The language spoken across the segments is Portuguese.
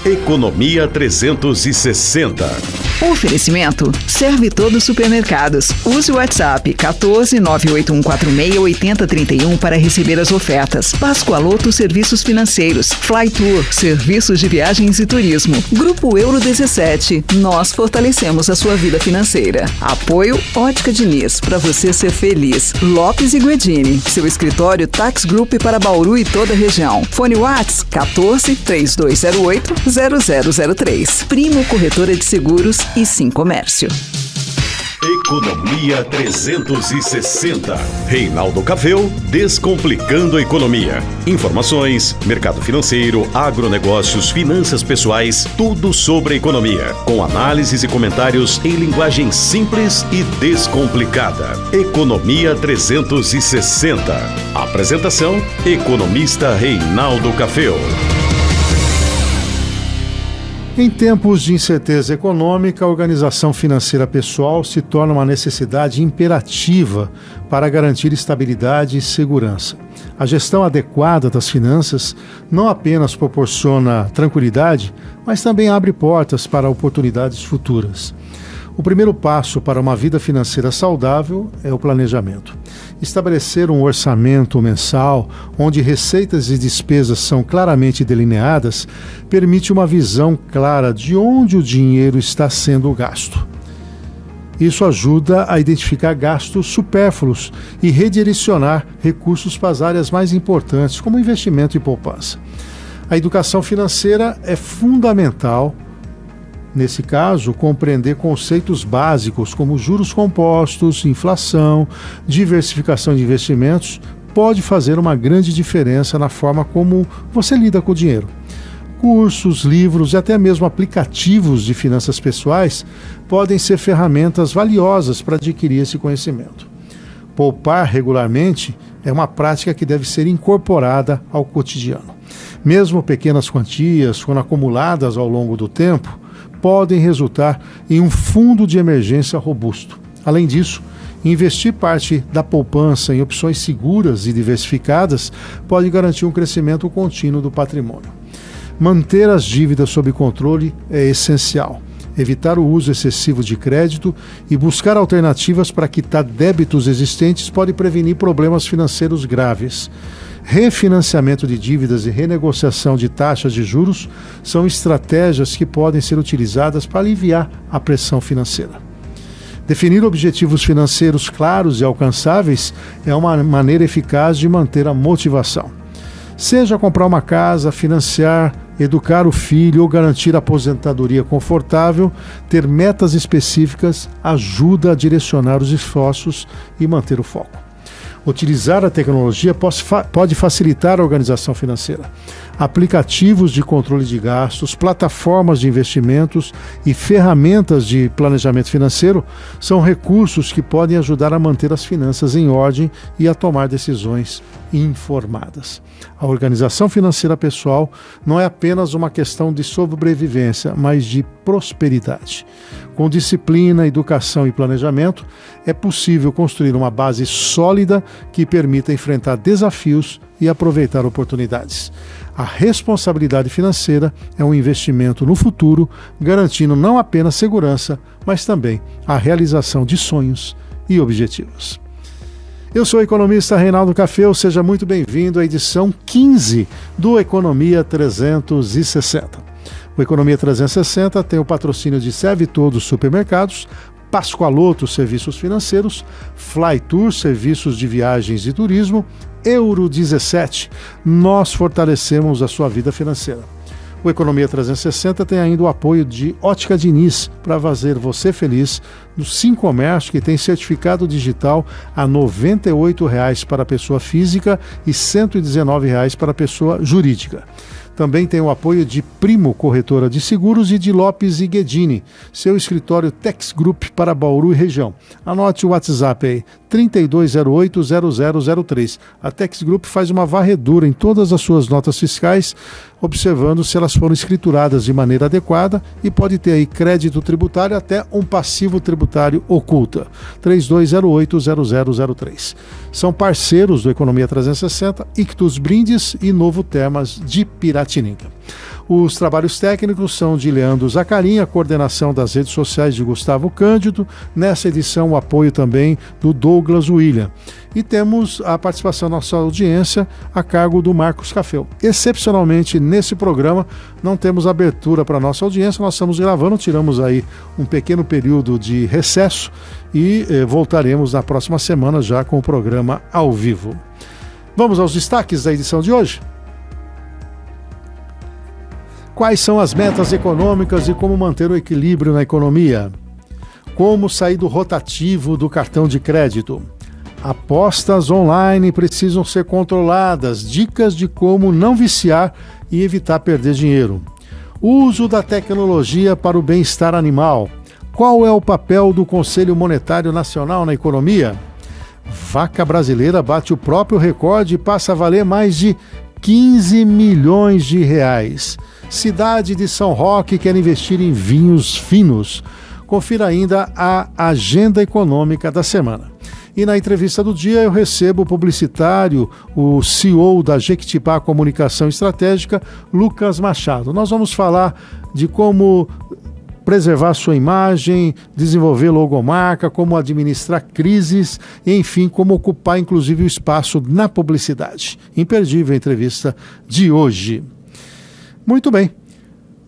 Economia 360. Oferecimento Serve Todos Supermercados. Use o WhatsApp 14 98146 8031 para receber as ofertas. Pascoaloto Serviços Financeiros. Flytour, serviços de viagens e turismo. Grupo Euro 17. Nós fortalecemos a sua vida financeira. Apoio Ótica Diniz, para você ser feliz. Lopes e Guedini, seu escritório Tax Group para Bauru e toda a região. Fone Whats 14 3208 0003. Primo Corretora de Seguros e Sim Comércio. Economia 360. Reinaldo Caféu, descomplicando a economia. Informações, mercado financeiro, agronegócios, finanças pessoais, tudo sobre a economia. Com análises e comentários em linguagem simples e descomplicada. Economia 360. Apresentação, economista Reinaldo Caféu. Em tempos de incerteza econômica, a organização financeira pessoal se torna uma necessidade imperativa para garantir estabilidade e segurança. A gestão adequada das finanças não apenas proporciona tranquilidade, mas também abre portas para oportunidades futuras. O primeiro passo para uma vida financeira saudável é o planejamento. Estabelecer um orçamento mensal, onde receitas e despesas são claramente delineadas, permite uma visão clara de onde o dinheiro está sendo gasto. Isso ajuda a identificar gastos supérfluos e redirecionar recursos para as áreas mais importantes, como investimento e poupança. A educação financeira é fundamental. Nesse caso, compreender conceitos básicos como juros compostos, inflação, diversificação de investimentos pode fazer uma grande diferença na forma como você lida com o dinheiro. Cursos, livros e até mesmo aplicativos de finanças pessoais podem ser ferramentas valiosas para adquirir esse conhecimento. Poupar regularmente é uma prática que deve ser incorporada ao cotidiano. Mesmo pequenas quantias, quando acumuladas ao longo do tempo, podem resultar em um fundo de emergência robusto. Além disso, investir parte da poupança em opções seguras e diversificadas pode garantir um crescimento contínuo do patrimônio. Manter as dívidas sob controle é essencial. Evitar o uso excessivo de crédito e buscar alternativas para quitar débitos existentes pode prevenir problemas financeiros graves. Refinanciamento de dívidas e renegociação de taxas de juros são estratégias que podem ser utilizadas para aliviar a pressão financeira. Definir objetivos financeiros claros e alcançáveis é uma maneira eficaz de manter a motivação. Seja comprar uma casa, financiar, educar o filho ou garantir aposentadoria confortável, ter metas específicas ajuda a direcionar os esforços e manter o foco. Utilizar a tecnologia pode facilitar a organização financeira. Aplicativos de controle de gastos, plataformas de investimentos e ferramentas de planejamento financeiro são recursos que podem ajudar a manter as finanças em ordem e a tomar decisões informadas. A organização financeira pessoal não é apenas uma questão de sobrevivência, mas de prosperidade. Com disciplina, educação e planejamento, é possível construir uma base sólida que permita enfrentar desafios e aproveitar oportunidades. A responsabilidade financeira é um investimento no futuro, garantindo não apenas segurança, mas também a realização de sonhos e objetivos. Eu sou o economista Reinaldo Caféu, seja muito bem-vindo à edição 15 do Economia 360. O Economia 360 tem o patrocínio de Serve Todos Supermercados, Pascoaloto Serviços Financeiros, Flytour Serviços de Viagens e Turismo, Euro 17. Nós fortalecemos a sua vida financeira. O Economia 360 tem ainda o apoio de Ótica Diniz para fazer você feliz no Sim Comércio, que tem certificado digital a R$ 98,00 para a pessoa física e R$ 119,00 para a pessoa jurídica. Também tem o apoio de Primo Corretora de Seguros e de Lopes e Guedini, seu escritório Tax Group para Bauru e região. Anote o WhatsApp aí, 3208-0003. A Tax Group faz uma varredura em todas as suas notas fiscais, observando se elas foram escrituradas de maneira adequada e pode ter aí crédito tributário até um passivo tributário oculta. 3208-0003. São parceiros do Economia 360, Ictus Brindes e Novo Termas de Piratininga. Os trabalhos técnicos são de Leandro Zacarin, a coordenação das redes sociais de Gustavo Cândido, nessa edição o apoio também do Douglas William. E temos a participação da nossa audiência a cargo do Marcos Cafel. Excepcionalmente, nesse programa, não temos abertura para a nossa audiência, nós estamos gravando, tiramos aí um pequeno período de recesso e voltaremos na próxima semana já com o programa ao vivo. Vamos aos destaques da edição de hoje? Quais são as metas econômicas e como manter o equilíbrio na economia? Como sair do rotativo do cartão de crédito? Apostas online precisam ser controladas. Dicas de como não viciar e evitar perder dinheiro. Uso da tecnologia para o bem-estar animal. Qual é o papel do Conselho Monetário Nacional na economia? Vaca brasileira bate o próprio recorde e passa a valer mais de 15 milhões de reais. Cidade de São Roque quer investir em vinhos finos. Confira ainda a agenda econômica da semana. E na entrevista do dia eu recebo o publicitário, o CEO da Jequitibá Comunicação Estratégica, Lucas Machado. Nós vamos falar de como preservar sua imagem, desenvolver logomarca, como administrar crises, enfim, como ocupar inclusive o espaço na publicidade. Imperdível a entrevista de hoje. Muito bem,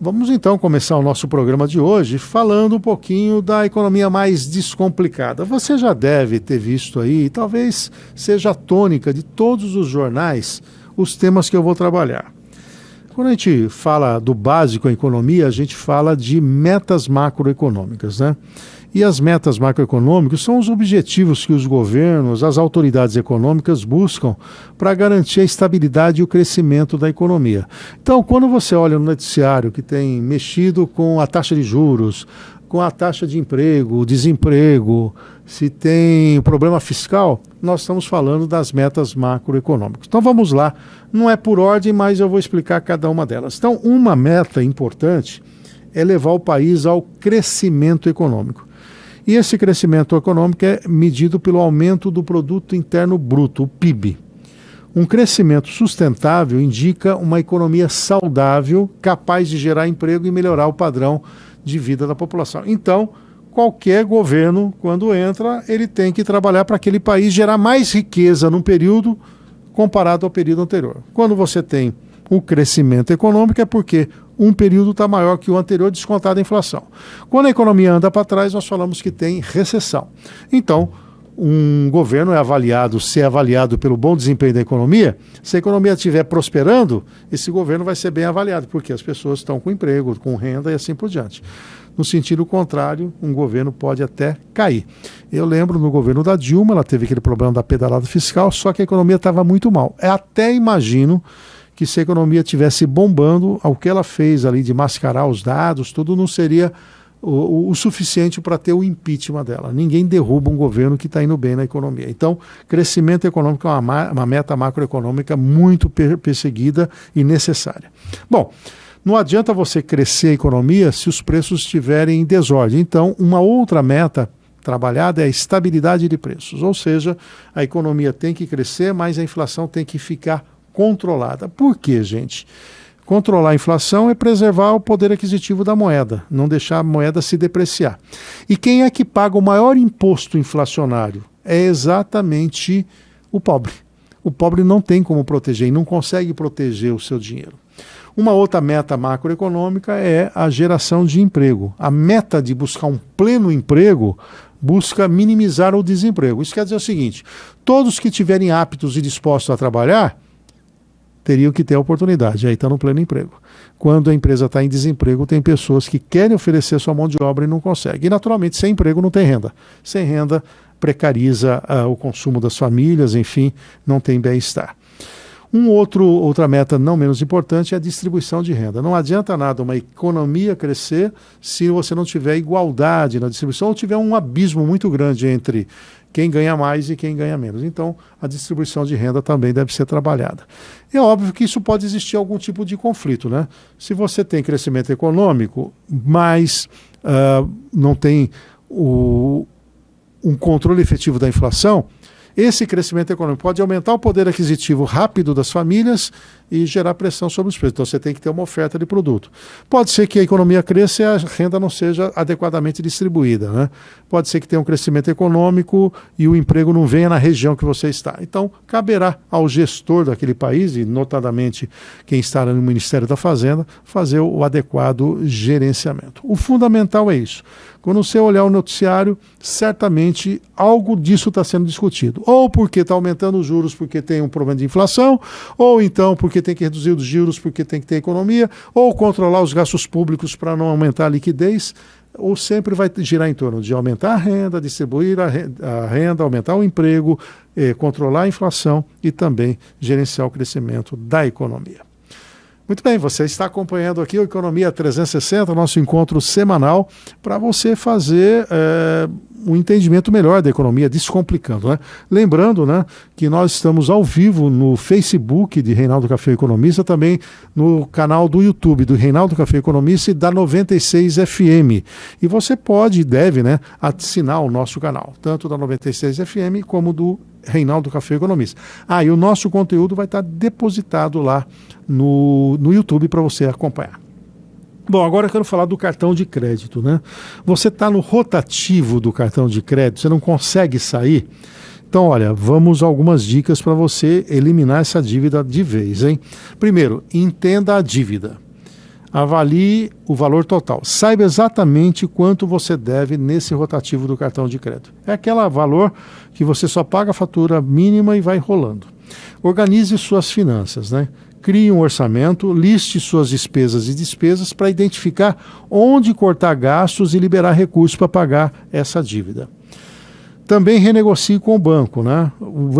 vamos então começar o nosso programa de hoje falando um pouquinho da economia mais descomplicada. Você já deve ter visto aí, talvez seja a tônica de todos os jornais, os temas que eu vou trabalhar. Quando a gente fala do básico em economia, a gente fala de metas macroeconômicas, né? E as metas macroeconômicas são os objetivos que os governos, as autoridades econômicas buscam para garantir a estabilidade e o crescimento da economia. Então, quando você olha no noticiário que tem mexido com a taxa de juros, com a taxa de emprego, desemprego, se tem problema fiscal, nós estamos falando das metas macroeconômicas. Então vamos lá, não é por ordem, mas eu vou explicar cada uma delas. Então, uma meta importante é levar o país ao crescimento econômico. E esse crescimento econômico é medido pelo aumento do Produto Interno Bruto, o PIB. Um crescimento sustentável indica uma economia saudável, capaz de gerar emprego e melhorar o padrão de vida da população. Então, qualquer governo, quando entra, ele tem que trabalhar para aquele país gerar mais riqueza num período comparado ao período anterior. Quando você tem o crescimento econômico é porque um período está maior que o anterior, descontado a inflação. Quando a economia anda para trás, nós falamos que tem recessão. Então, um governo é avaliado pelo bom desempenho da economia. Se a economia estiver prosperando, esse governo vai ser bem avaliado, porque as pessoas estão com emprego, com renda e assim por diante. No sentido contrário, um governo pode até cair. Eu lembro no governo da Dilma, ela teve aquele problema da pedalada fiscal, só que a economia estava muito mal. Até imagino que se a economia estivesse bombando, o que ela fez ali de mascarar os dados, tudo não seria o suficiente para ter o impeachment dela. Ninguém derruba um governo que está indo bem na economia. Então, crescimento econômico é uma meta macroeconômica muito perseguida e necessária. Bom, não adianta você crescer a economia se os preços estiverem em desordem. Então, uma outra meta trabalhada é a estabilidade de preços. Ou seja, a economia tem que crescer, mas a inflação tem que ficar controlada. Por quê, gente? Controlar a inflação é preservar o poder aquisitivo da moeda, não deixar a moeda se depreciar. E quem é que paga o maior imposto inflacionário? É exatamente o pobre. O pobre não tem como proteger e não consegue proteger o seu dinheiro. Uma outra meta macroeconômica é a geração de emprego. A meta de buscar um pleno emprego busca minimizar o desemprego. Isso quer dizer o seguinte: todos que estiverem aptos e dispostos a trabalhar teriam que ter a oportunidade, aí está no pleno emprego. Quando a empresa está em desemprego, tem pessoas que querem oferecer sua mão de obra e não conseguem. E, naturalmente, sem emprego não tem renda. Sem renda, precariza o consumo das famílias, enfim, não tem bem-estar. Outra meta não menos importante é a distribuição de renda. Não adianta nada uma economia crescer se você não tiver igualdade na distribuição ou tiver um abismo muito grande entre quem ganha mais e quem ganha menos. Então, a distribuição de renda também deve ser trabalhada. É óbvio que isso pode existir algum tipo de conflito, né? Se você tem crescimento econômico, mas não tem um controle efetivo da inflação, Esse crescimento econômico pode aumentar o poder aquisitivo rápido das famílias e gerar pressão sobre os preços. Então você tem que ter uma oferta de produto. Pode ser que a economia cresça e a renda não seja adequadamente distribuída, né? Pode ser que tenha um crescimento econômico e o emprego não venha na região que você está. Então caberá ao gestor daquele país, e notadamente quem está no Ministério da Fazenda, fazer o adequado gerenciamento. O fundamental é isso. Quando você olhar o noticiário, certamente algo disso está sendo discutido. Ou porque está aumentando os juros porque tem um problema de inflação, ou então porque tem que reduzir os juros porque tem que ter economia, ou controlar os gastos públicos para não aumentar a liquidez, ou sempre vai girar em torno de aumentar a renda, distribuir a renda, aumentar o emprego, controlar a inflação e também gerenciar o crescimento da economia. Muito bem, você está acompanhando aqui o Economia 360, nosso encontro semanal, para você fazer um entendimento melhor da economia, descomplicando, né? Lembrando, né, que nós estamos ao vivo no Facebook de Reinaldo Café Economista, também no canal do YouTube do Reinaldo Café Economista e da 96 FM. E você pode e deve, né, assinar o nosso canal, tanto da 96 FM como do Reinaldo Café Economista. E o nosso conteúdo vai estar depositado lá no YouTube para você acompanhar. Bom, agora eu quero falar do cartão de crédito, né? Você está no rotativo do cartão de crédito, você não consegue sair? Então, olha, vamos a algumas dicas para você eliminar essa dívida de vez, hein? Primeiro, entenda a dívida. Avalie o valor total. Saiba exatamente quanto você deve nesse rotativo do cartão de crédito. É aquele valor que você só paga a fatura mínima e vai rolando. Organize suas finanças, né? Crie um orçamento, liste suas despesas e despesas para identificar onde cortar gastos e liberar recursos para pagar essa dívida. Também renegocie com o banco, né?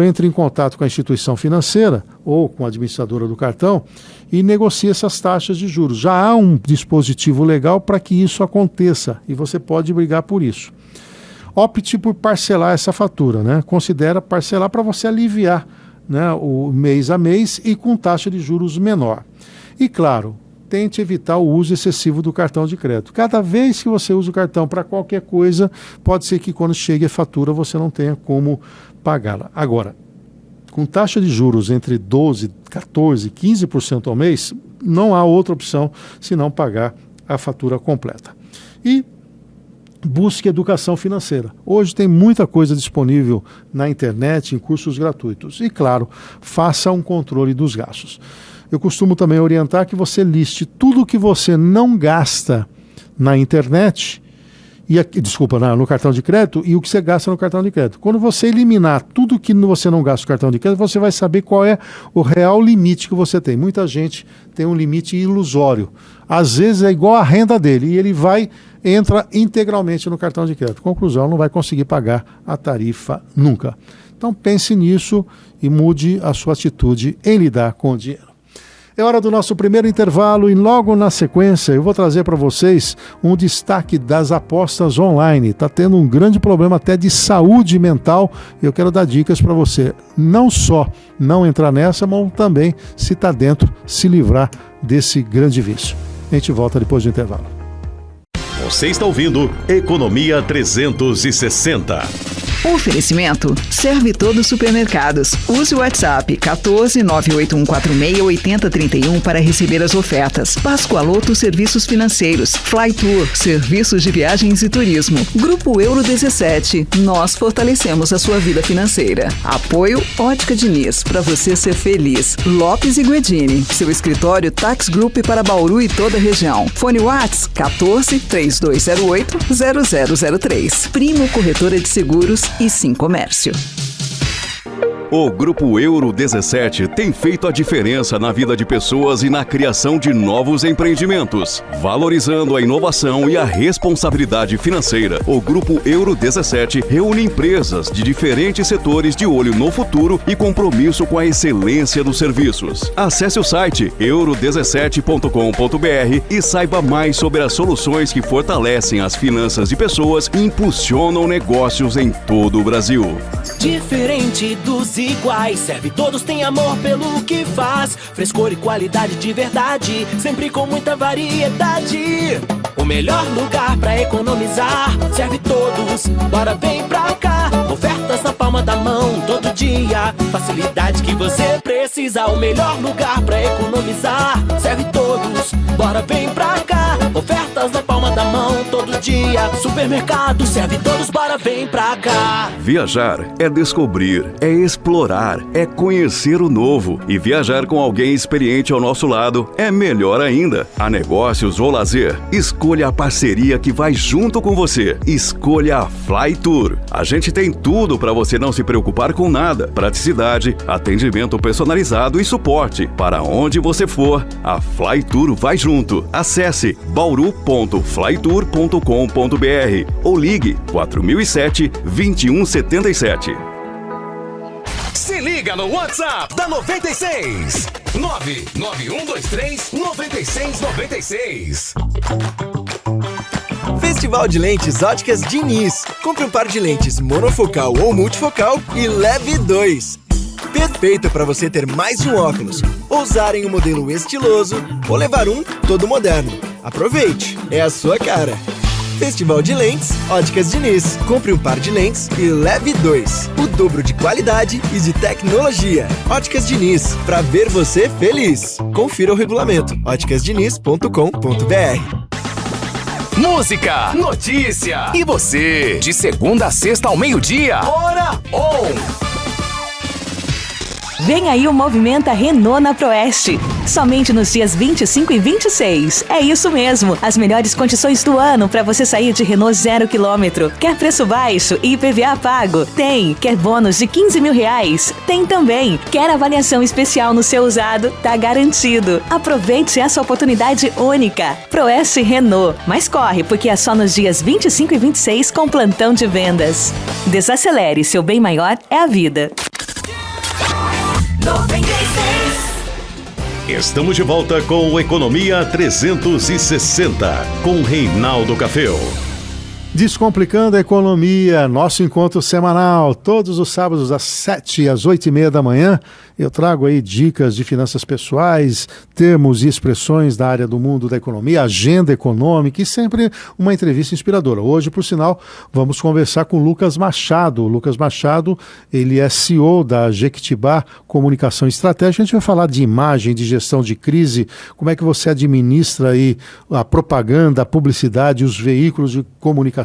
Entre em contato com a instituição financeira ou com a administradora do cartão e negocie essas taxas de juros. Já há um dispositivo legal para que isso aconteça e você pode brigar por isso. Opte por parcelar essa fatura, né? Considera parcelar para você aliviar, né, o mês a mês e com taxa de juros menor. E claro, tente evitar o uso excessivo do cartão de crédito. Cada vez que você usa o cartão para qualquer coisa, pode ser que quando chegue a fatura você não tenha como pagá-la. Agora, com taxa de juros entre 12%, 14%, 15% ao mês, não há outra opção senão pagar a fatura completa. E busque educação financeira. Hoje tem muita coisa disponível na internet, em cursos gratuitos. E, claro, faça um controle dos gastos. Eu costumo também orientar que você liste tudo que você não gasta na internet, no cartão de crédito, e o que você gasta no cartão de crédito. Quando você eliminar tudo que você não gasta no cartão de crédito, você vai saber qual é o real limite que você tem. Muita gente tem um limite ilusório. Às vezes é igual a renda dele e ele entra integralmente no cartão de crédito. Conclusão, não vai conseguir pagar a tarifa nunca. Então pense nisso e mude a sua atitude em lidar com o dinheiro. É hora do nosso primeiro intervalo e logo na sequência eu vou trazer para vocês um destaque das apostas online. Está tendo um grande problema até de saúde mental e eu quero dar dicas para você. Não só não entrar nessa, mas também, se está dentro, se livrar desse grande vício. A gente volta depois do intervalo. Você está ouvindo Economia 360. Oferecimento Serve Todos Supermercados. Use o WhatsApp 14 98146 8031 para receber as ofertas. Pascoaloto Serviços Financeiros. Flytour, serviços de viagens e turismo. Grupo Euro 17. Nós fortalecemos a sua vida financeira. Apoio Ótica Diniz, para você ser feliz. Lopes e Guedini, seu escritório Tax Group para Bauru e toda a região. Fone Whats 14 3208 0003. Primo Corretora de Seguros e Sim Comércio. O Grupo Euro 17 tem feito a diferença na vida de pessoas e na criação de novos empreendimentos. Valorizando a inovação e a responsabilidade financeira, o Grupo Euro 17 reúne empresas de diferentes setores de olho no futuro e compromisso com a excelência dos serviços. Acesse o site euro17.com.br e saiba mais sobre as soluções que fortalecem as finanças de pessoas e impulsionam negócios em todo o Brasil. Diferente dos iguais, Serve Todos tem amor pelo que faz. Frescor e qualidade de verdade, sempre com muita variedade. O melhor lugar pra economizar, Serve Todos, bora vem pra cá. Ofertas na palma da mão, todo dia. Facilidade que você precisa, o melhor lugar pra economizar. Serve todos, bora vem pra cá. Ofertas na palma da mão, todo dia. Supermercado, serve todos, bora vem pra cá. Viajar é descobrir, é explorar, é conhecer o novo. E viajar com alguém experiente ao nosso lado é melhor ainda. A negócios ou lazer, escolha a parceria que vai junto com você. Escolha a Flytour. A gente tem tudo para você não se preocupar com nada. Praticidade, atendimento personalizado e suporte. Para onde você for, a Flytour vai junto. Acesse bauru.flytour.com.br ou ligue 4007-2177. Se liga no WhatsApp da 96 99123-9696. Festival de Lentes Óticas Diniz. Compre um par de lentes monofocal ou multifocal e leve 2. Perfeito para você ter mais de um óculos, ou usar em um modelo estiloso, ou levar um todo moderno. Aproveite, é a sua cara. Festival de Lentes Óticas Diniz. Compre um par de lentes e leve 2. O dobro de qualidade e de tecnologia. Óticas Diniz, pra ver você feliz. Confira o regulamento. óticasdiniz.com.br. Música, notícia e você, de segunda a sexta ao meio-dia. Hora On! Vem aí o Movimenta Renault na Proeste. Somente nos dias 25 e 26. É isso mesmo, as melhores condições do ano para você sair de Renault 0 km. Quer preço baixo e IPVA pago? Tem. Quer bônus de R$15 mil? Tem também. Quer avaliação especial no seu usado? Tá garantido. Aproveite essa oportunidade única. Proeste Renault. Mas corre, porque é só nos dias 25 e 26 com plantão de vendas. Desacelere, seu bem maior é a vida. 96. Estamos de volta com Economia 360, com Reinaldo Caféu. Descomplicando a Economia, nosso encontro semanal, todos os sábados às 7 às 8h30 da manhã. Eu trago aí dicas de finanças pessoais, termos e expressões da área do mundo da economia, agenda econômica e sempre uma entrevista inspiradora. Hoje, por sinal, vamos conversar com o Lucas Machado. O Lucas Machado, ele é CEO da Jequitibá Comunicação Estratégica. A gente vai falar de imagem, de gestão de crise, como é que você administra aí a propaganda, a publicidade, os veículos de comunicação.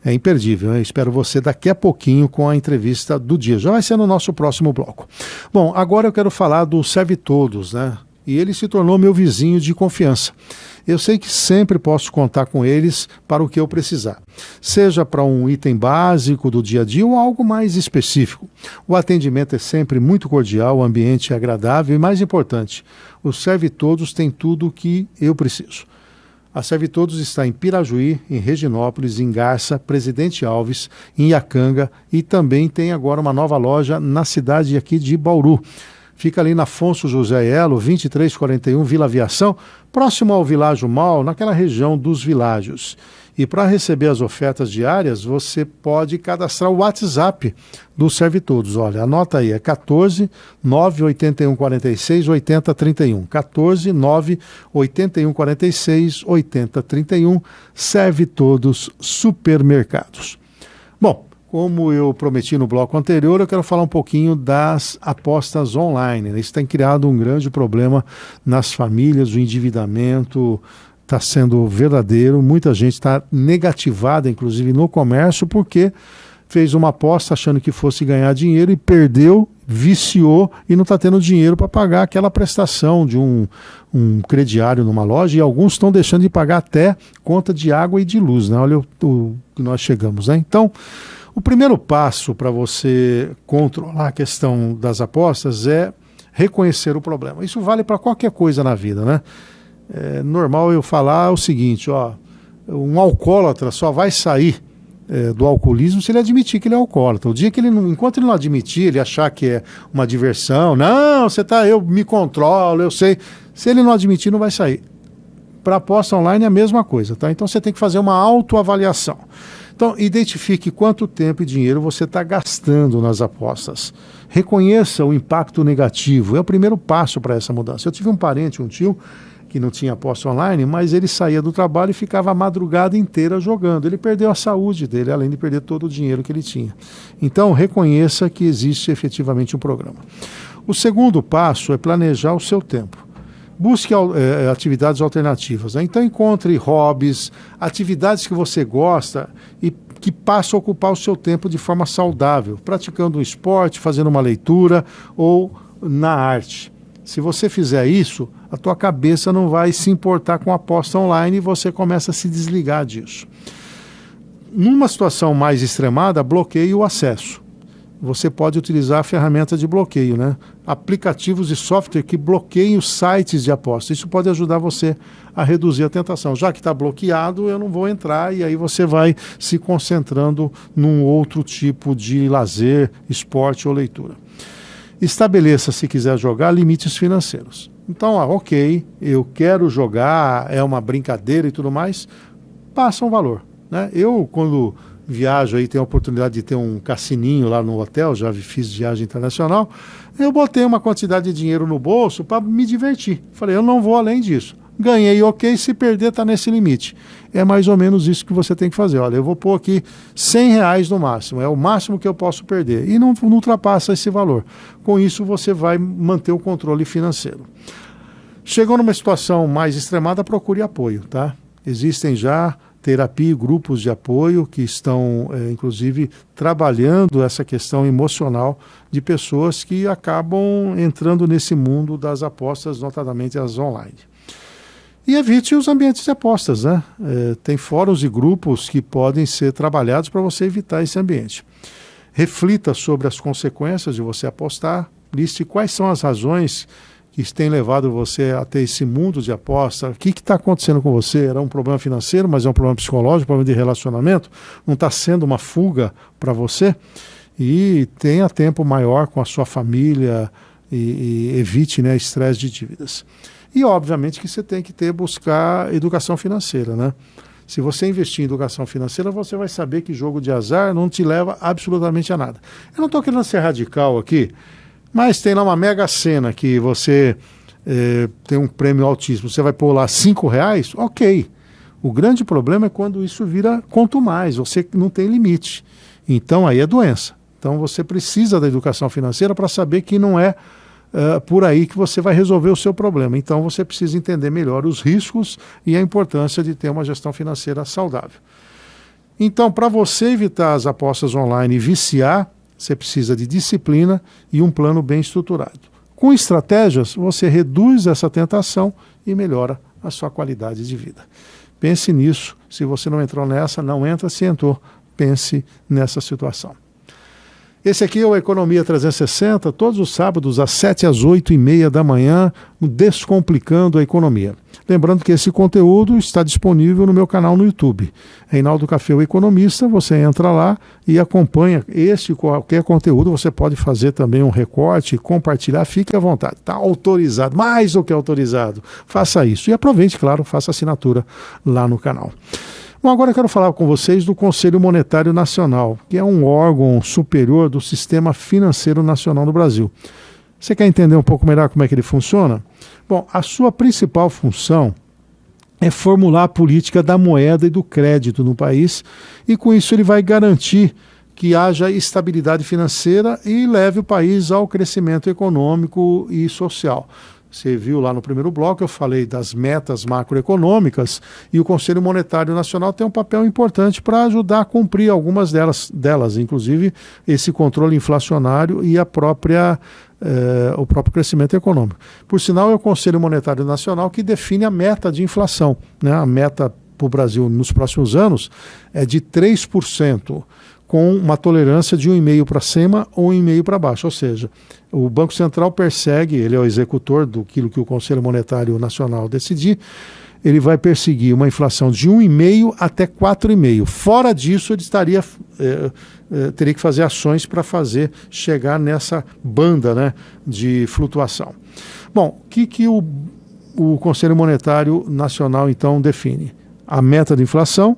É imperdível, eu espero você daqui a pouquinho com a entrevista do dia. Já vai ser no nosso próximo bloco. Bom, agora eu quero falar do Serve Todos, né? E ele se tornou meu vizinho de confiança. Eu sei que sempre posso contar com eles para o que eu precisar. Seja para um item básico do dia a dia ou algo mais específico. O atendimento é sempre muito cordial, o ambiente é agradável e, mais importante, o Serve Todos tem tudo o que eu preciso. A Serve Todos está em Pirajuí, em Reginópolis, em Garça, Presidente Alves, em Iacanga e também tem agora uma nova loja na cidade aqui de Bauru. Fica ali na Afonso José Elo, 2341, Vila Aviação, próximo ao Világio Mall, naquela região dos Világios. E para receber as ofertas diárias, você pode cadastrar o WhatsApp do Serve Todos. Olha, anota aí, é 14 981 46 80 31. 14 981 46 80 31. Serve Todos Supermercados. Bom, como eu prometi no bloco anterior, eu quero falar um pouquinho das apostas online. Isso tem criado um grande problema nas famílias, o endividamento está sendo verdadeiro, muita gente está negativada, inclusive no comércio, porque fez uma aposta achando que fosse ganhar dinheiro e perdeu, viciou e não está tendo dinheiro para pagar aquela prestação de um crediário numa loja, e alguns estão deixando de pagar até conta de água e de luz, né? Olha o que nós chegamos, né? Então, o primeiro passo para você controlar a questão das apostas é reconhecer o problema. Isso vale para qualquer coisa na vida, né? É normal eu falar o seguinte, ó, um alcoólatra só vai sair do alcoolismo se ele admitir que ele é alcoólatra. O dia que ele não, enquanto ele não admitir, ele achar que é uma diversão, não, eu me controlo, eu sei. Se ele não admitir, não vai sair. Para aposta online é a mesma coisa, tá? Então você tem que fazer uma autoavaliação. Então, identifique quanto tempo e dinheiro você está gastando nas apostas. Reconheça o impacto negativo, é o primeiro passo para essa mudança. Eu tive um parente, um tio, que não tinha aposta online, mas ele saía do trabalho e ficava a madrugada inteira jogando. Ele perdeu a saúde dele, além de perder todo o dinheiro que ele tinha. Então, reconheça que existe efetivamente um programa. O segundo passo é planejar o seu tempo. Busque atividades alternativas, né? Então encontre hobbies, atividades que você gosta e que passam a ocupar o seu tempo de forma saudável, praticando um esporte, fazendo uma leitura ou na arte. Se você fizer isso, a tua cabeça não vai se importar com a aposta online e você começa a se desligar disso. Numa situação mais extremada, bloqueie o acesso. Você pode utilizar a ferramenta de bloqueio, né? Aplicativos e software que bloqueiem os sites de aposta. Isso pode ajudar você a reduzir a tentação. Já que está bloqueado, eu não vou entrar, e aí você vai se concentrando num outro tipo de lazer, esporte ou leitura. Estabeleça, se quiser jogar, limites financeiros. Então, ok, eu quero jogar, é uma brincadeira e tudo mais, passa um valor, né? Eu, quando viajo aí, tenho a oportunidade de ter um cassininho lá no hotel, já fiz viagem internacional, eu botei uma quantidade de dinheiro no bolso para me divertir. Falei, eu não vou além disso. Ganhei, ok, se perder está nesse limite. É mais ou menos isso que você tem que fazer. Olha, eu vou pôr aqui R$100 no máximo, é o máximo que eu posso perder. E não ultrapassa esse valor. Com isso você vai manter o controle financeiro. Chegou numa situação mais extremada, procure apoio, tá? Existem já terapia e grupos de apoio que estão, inclusive, trabalhando essa questão emocional de pessoas que acabam entrando nesse mundo das apostas, notadamente as online. E evite os ambientes de apostas, né? Tem fóruns e grupos que podem ser trabalhados para você evitar esse ambiente. Reflita sobre as consequências de você apostar, liste quais são as razões que têm levado você a ter esse mundo de aposta. O que está acontecendo com você? Era um problema financeiro, mas é um problema psicológico, um problema de relacionamento? Não está sendo uma fuga para você? E tenha tempo maior com a sua família e evite, né, estresse de dívidas. E, obviamente, que você tem que buscar educação financeira, né? Se você investir em educação financeira, você vai saber que jogo de azar não te leva absolutamente a nada. Eu não estou querendo ser radical aqui, mas tem lá uma Mega Sena que você tem um prêmio altíssimo, você vai pôr lá R$5, ok. O grande problema é quando isso vira quanto mais, você não tem limite. Então aí é doença. Então você precisa da educação financeira para saber que não é por aí que você vai resolver o seu problema. Então você precisa entender melhor os riscos e a importância de ter uma gestão financeira saudável. Então, para você evitar as apostas online e viciar, você precisa de disciplina e um plano bem estruturado. Com estratégias, você reduz essa tentação e melhora a sua qualidade de vida. Pense nisso. Se você não entrou nessa, não entra. Se entrou, pense nessa situação. Esse aqui é o Economia 360, todos os sábados, às 7 às 8h30 da manhã, Descomplicando a Economia. Lembrando que esse conteúdo está disponível no meu canal no YouTube. Reinaldo Café, o Economista, você entra lá e acompanha este e qualquer conteúdo. Você pode fazer também um recorte, compartilhar, fique à vontade. Está autorizado, mais do que autorizado. Faça isso. E aproveite, claro, faça assinatura lá no canal. Bom, agora eu quero falar com vocês do Conselho Monetário Nacional, que é um órgão superior do Sistema Financeiro Nacional do Brasil. Você quer entender um pouco melhor como é que ele funciona? Bom, a sua principal função é formular a política da moeda e do crédito no país, e com isso ele vai garantir que haja estabilidade financeira e leve o país ao crescimento econômico e social. Você viu lá no primeiro bloco, eu falei das metas macroeconômicas, e o Conselho Monetário Nacional tem um papel importante para ajudar a cumprir algumas delas, inclusive esse controle inflacionário e o próprio crescimento econômico. Por sinal, é o Conselho Monetário Nacional que define a meta de inflação, né? A meta para o Brasil nos próximos anos é de 3%. Com uma tolerância de 1,5% para cima ou 1,5% para baixo. Ou seja, o Banco Central persegue, ele é o executor daquilo que o Conselho Monetário Nacional decidir, ele vai perseguir uma inflação de 1,5% até 4,5%. Fora disso, ele teria que fazer ações para fazer chegar nessa banda, né, de flutuação. Bom, o que o Conselho Monetário Nacional, então, define? A meta de inflação,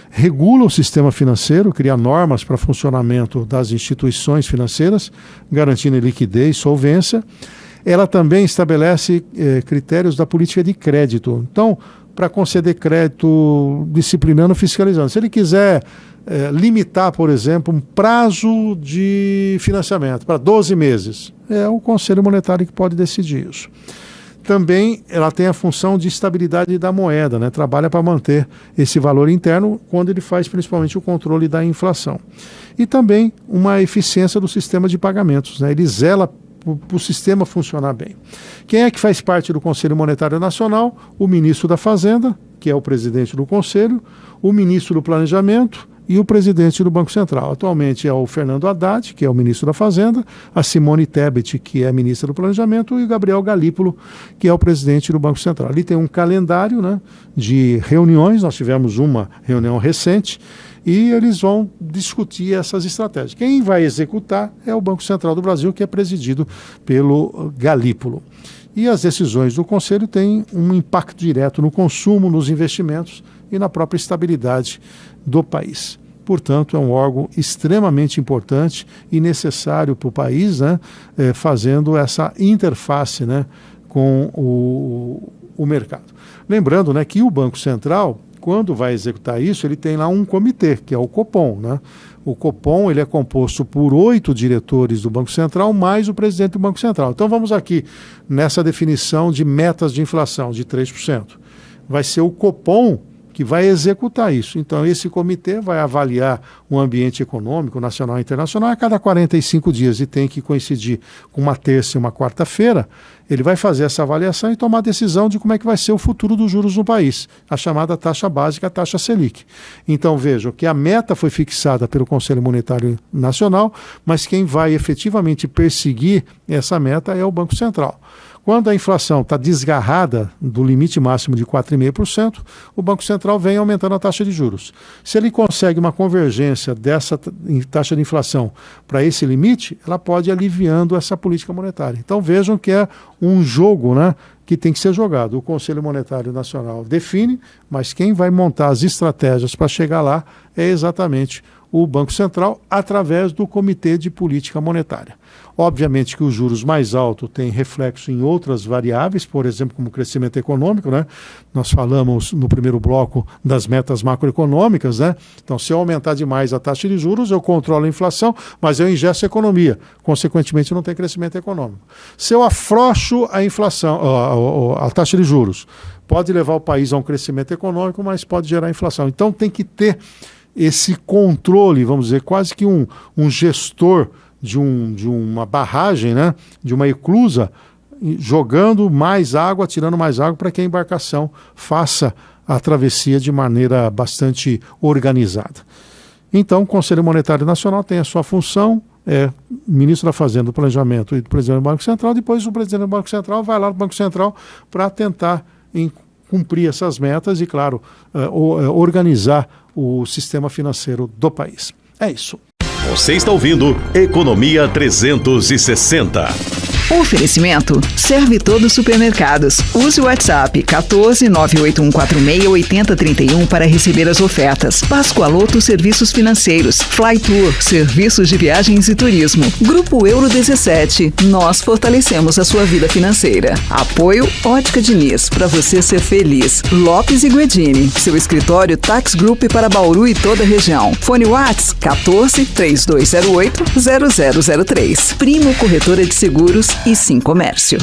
regula o sistema financeiro, cria normas para funcionamento das instituições financeiras, garantindo liquidez, solvência, Ela também estabelece critérios da política de crédito. Então, para conceder crédito disciplinando, fiscalizando. Se ele quiser limitar, por exemplo, um prazo de financiamento para 12 meses, é o Conselho Monetário que pode decidir isso. Também ela tem a função de estabilidade da moeda, né? Trabalha para manter esse valor interno quando ele faz principalmente o controle da inflação. E também uma eficiência do sistema de pagamentos, né? Ele zela para o sistema funcionar bem. Quem é que faz parte do Conselho Monetário Nacional? O ministro da Fazenda, que é o presidente do Conselho, o ministro do Planejamento e o presidente do Banco Central. Atualmente é o Fernando Haddad, que é o ministro da Fazenda, a Simone Tebet, que é a ministra do Planejamento, e o Gabriel Galípolo, que é o presidente do Banco Central. Ali tem um calendário, né, de reuniões, nós tivemos uma reunião recente, e eles vão discutir essas estratégias. Quem vai executar é o Banco Central do Brasil, que é presidido pelo Galípolo. E as decisões do Conselho têm um impacto direto no consumo, nos investimentos e na própria estabilidade do país. Portanto, é um órgão extremamente importante e necessário para o país, né, fazendo essa interface, né, com o mercado. Lembrando, né, que o Banco Central, quando vai executar isso, ele tem lá um comitê, que é o Copom, né? O Copom, ele é composto por 8 diretores do Banco Central, mais o presidente do Banco Central. Então vamos aqui nessa definição de metas de inflação de 3%. Vai ser o Copom que vai executar isso. Então esse comitê vai avaliar o ambiente econômico nacional e internacional a cada 45 dias e tem que coincidir com uma terça e uma quarta-feira. Ele vai fazer essa avaliação e tomar a decisão de como é que vai ser o futuro dos juros no país, a chamada taxa básica, a taxa Selic. Então vejam que a meta foi fixada pelo Conselho Monetário Nacional, mas quem vai efetivamente perseguir essa meta é o Banco Central. Quando a inflação está desgarrada do limite máximo de 4,5%, o Banco Central vem aumentando a taxa de juros. Se ele consegue uma convergência dessa taxa de inflação para esse limite, ela pode ir aliviando essa política monetária. Então vejam que é um jogo, né, que tem que ser jogado. O Conselho Monetário Nacional define, mas quem vai montar as estratégias para chegar lá é exatamente o Banco Central, através do Comitê de Política Monetária. Obviamente que os juros mais altos têm reflexo em outras variáveis, por exemplo, como o crescimento econômico, né? Nós falamos no primeiro bloco das metas macroeconômicas, né? Então, se eu aumentar demais a taxa de juros, eu controlo a inflação, mas eu ingesto a economia. Consequentemente, não tem crescimento econômico. Se eu afrouxo a inflação, a taxa de juros, pode levar o país a um crescimento econômico, mas pode gerar inflação. Então, tem que ter esse controle, vamos dizer, quase que um gestor de uma barragem, né, de uma eclusa, jogando mais água, tirando mais água para que a embarcação faça a travessia de maneira bastante organizada. Então, o Conselho Monetário Nacional tem a sua função, ministro da Fazenda, do Planejamento e do presidente do Banco Central. Depois o presidente do Banco Central vai lá no Banco Central para tentar cumprir essas metas e, claro, organizar o sistema financeiro do país. É isso. Você está ouvindo Economia 360. Oferecimento Serve Todos Supermercados. Use o WhatsApp 14 98146 8031 para receber as ofertas. Pascoaloto Serviços Financeiros. Flytour, serviços de viagens e turismo. Grupo Euro 17. Nós fortalecemos a sua vida financeira. Apoio Ótica Diniz, para você ser feliz. Lopes e Guedini, seu escritório Tax Group para Bauru e toda a região. Fone Whats 14 3208 0003. Primo Corretora de Seguros e Sim Comércio.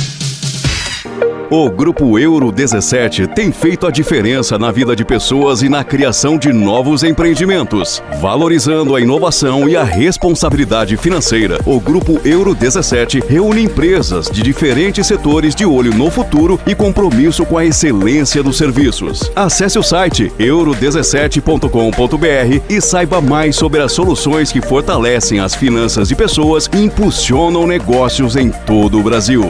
O Grupo Euro 17 tem feito a diferença na vida de pessoas e na criação de novos empreendimentos, valorizando a inovação e a responsabilidade financeira. O Grupo Euro 17 reúne empresas de diferentes setores de olho no futuro e compromisso com a excelência dos serviços. Acesse o site euro17.com.br e saiba mais sobre as soluções que fortalecem as finanças de pessoas e impulsionam negócios em todo o Brasil.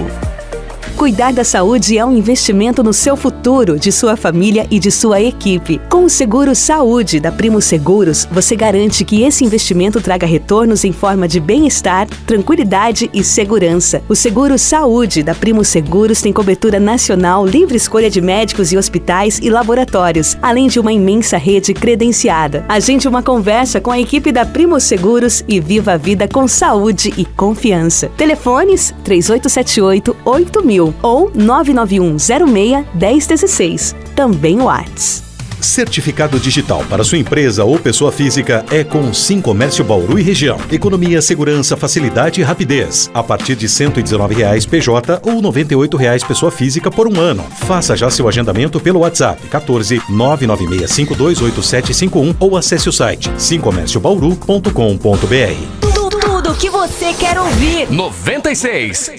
Cuidar da saúde é um investimento no seu futuro, de sua família e de sua equipe. Com o Seguro Saúde da Primo Seguros, você garante que esse investimento traga retornos em forma de bem-estar, tranquilidade e segurança. O Seguro Saúde da Primo Seguros tem cobertura nacional, livre escolha de médicos e hospitais e laboratórios, além de uma imensa rede credenciada. Agende uma conversa com a equipe da Primo Seguros e viva a vida com saúde e confiança. Telefones 3878-8000 ou 99106-1016. Também o WhatsApp. Certificado digital para sua empresa ou pessoa física é com Sim Comércio Bauru e região. Economia, segurança, facilidade e rapidez. A partir de R$ 119,00 PJ ou R$ 98,00 pessoa física por um ano. Faça já seu agendamento pelo WhatsApp 14 996528751 ou acesse o site simcomérciobauru.com.br. Tudo o que você quer ouvir. 96.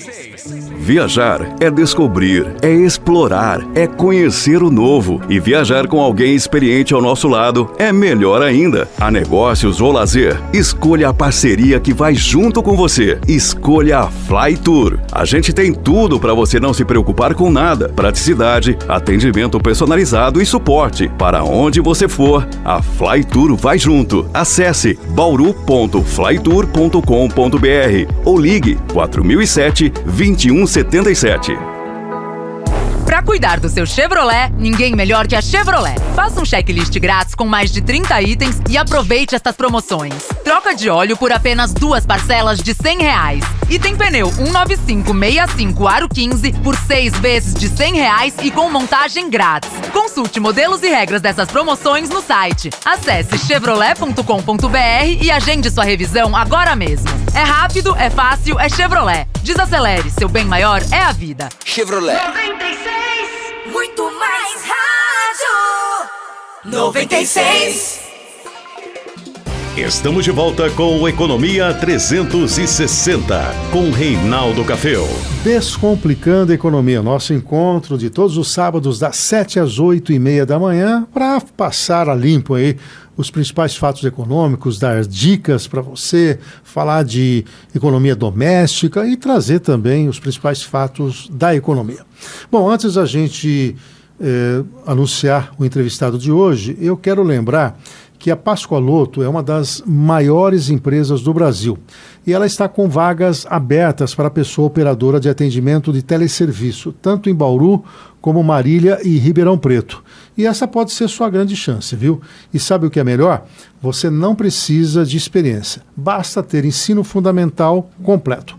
Viajar é descobrir, é explorar, é conhecer o novo. E viajar com alguém experiente ao nosso lado é melhor ainda. A negócios ou lazer, escolha a parceria que vai junto com você. Escolha a Flytour. A gente tem tudo para você não se preocupar com nada. Praticidade, atendimento personalizado e suporte. Para onde você for, a Flytour vai junto. Acesse bauru.flytour.com.br ou ligue 4007-2177. Para cuidar do seu Chevrolet, ninguém melhor que a Chevrolet. Faça um checklist grátis com mais de 30 itens e aproveite estas promoções. Troca de óleo por apenas 2 parcelas de R$100. E tem pneu 19565 Aro 15 por 6 vezes de R$100 e com montagem grátis. Consulte modelos e regras dessas promoções no site. Acesse chevrolet.com.br e agende sua revisão agora mesmo. É rápido, é fácil, é Chevrolet. Desacelere, seu bem maior é a vida. Chevrolet. 96, muito mais rádio. 96. Estamos de volta com o Economia 360, com Reinaldo Caféu. Descomplicando a Economia, nosso encontro de todos os sábados das 7 às 8h30 da manhã, para passar a limpo aí os principais fatos econômicos, dar dicas para você, falar de economia doméstica e trazer também os principais fatos da economia. Bom, antes da gente anunciar o entrevistado de hoje, eu quero lembrar que a Pascoaloto é uma das maiores empresas do Brasil e ela está com vagas abertas para a pessoa operadora de atendimento de teleserviço, tanto em Bauru como Marília e Ribeirão Preto. E essa pode ser sua grande chance, viu? E sabe o que é melhor? Você não precisa de experiência, basta ter ensino fundamental completo.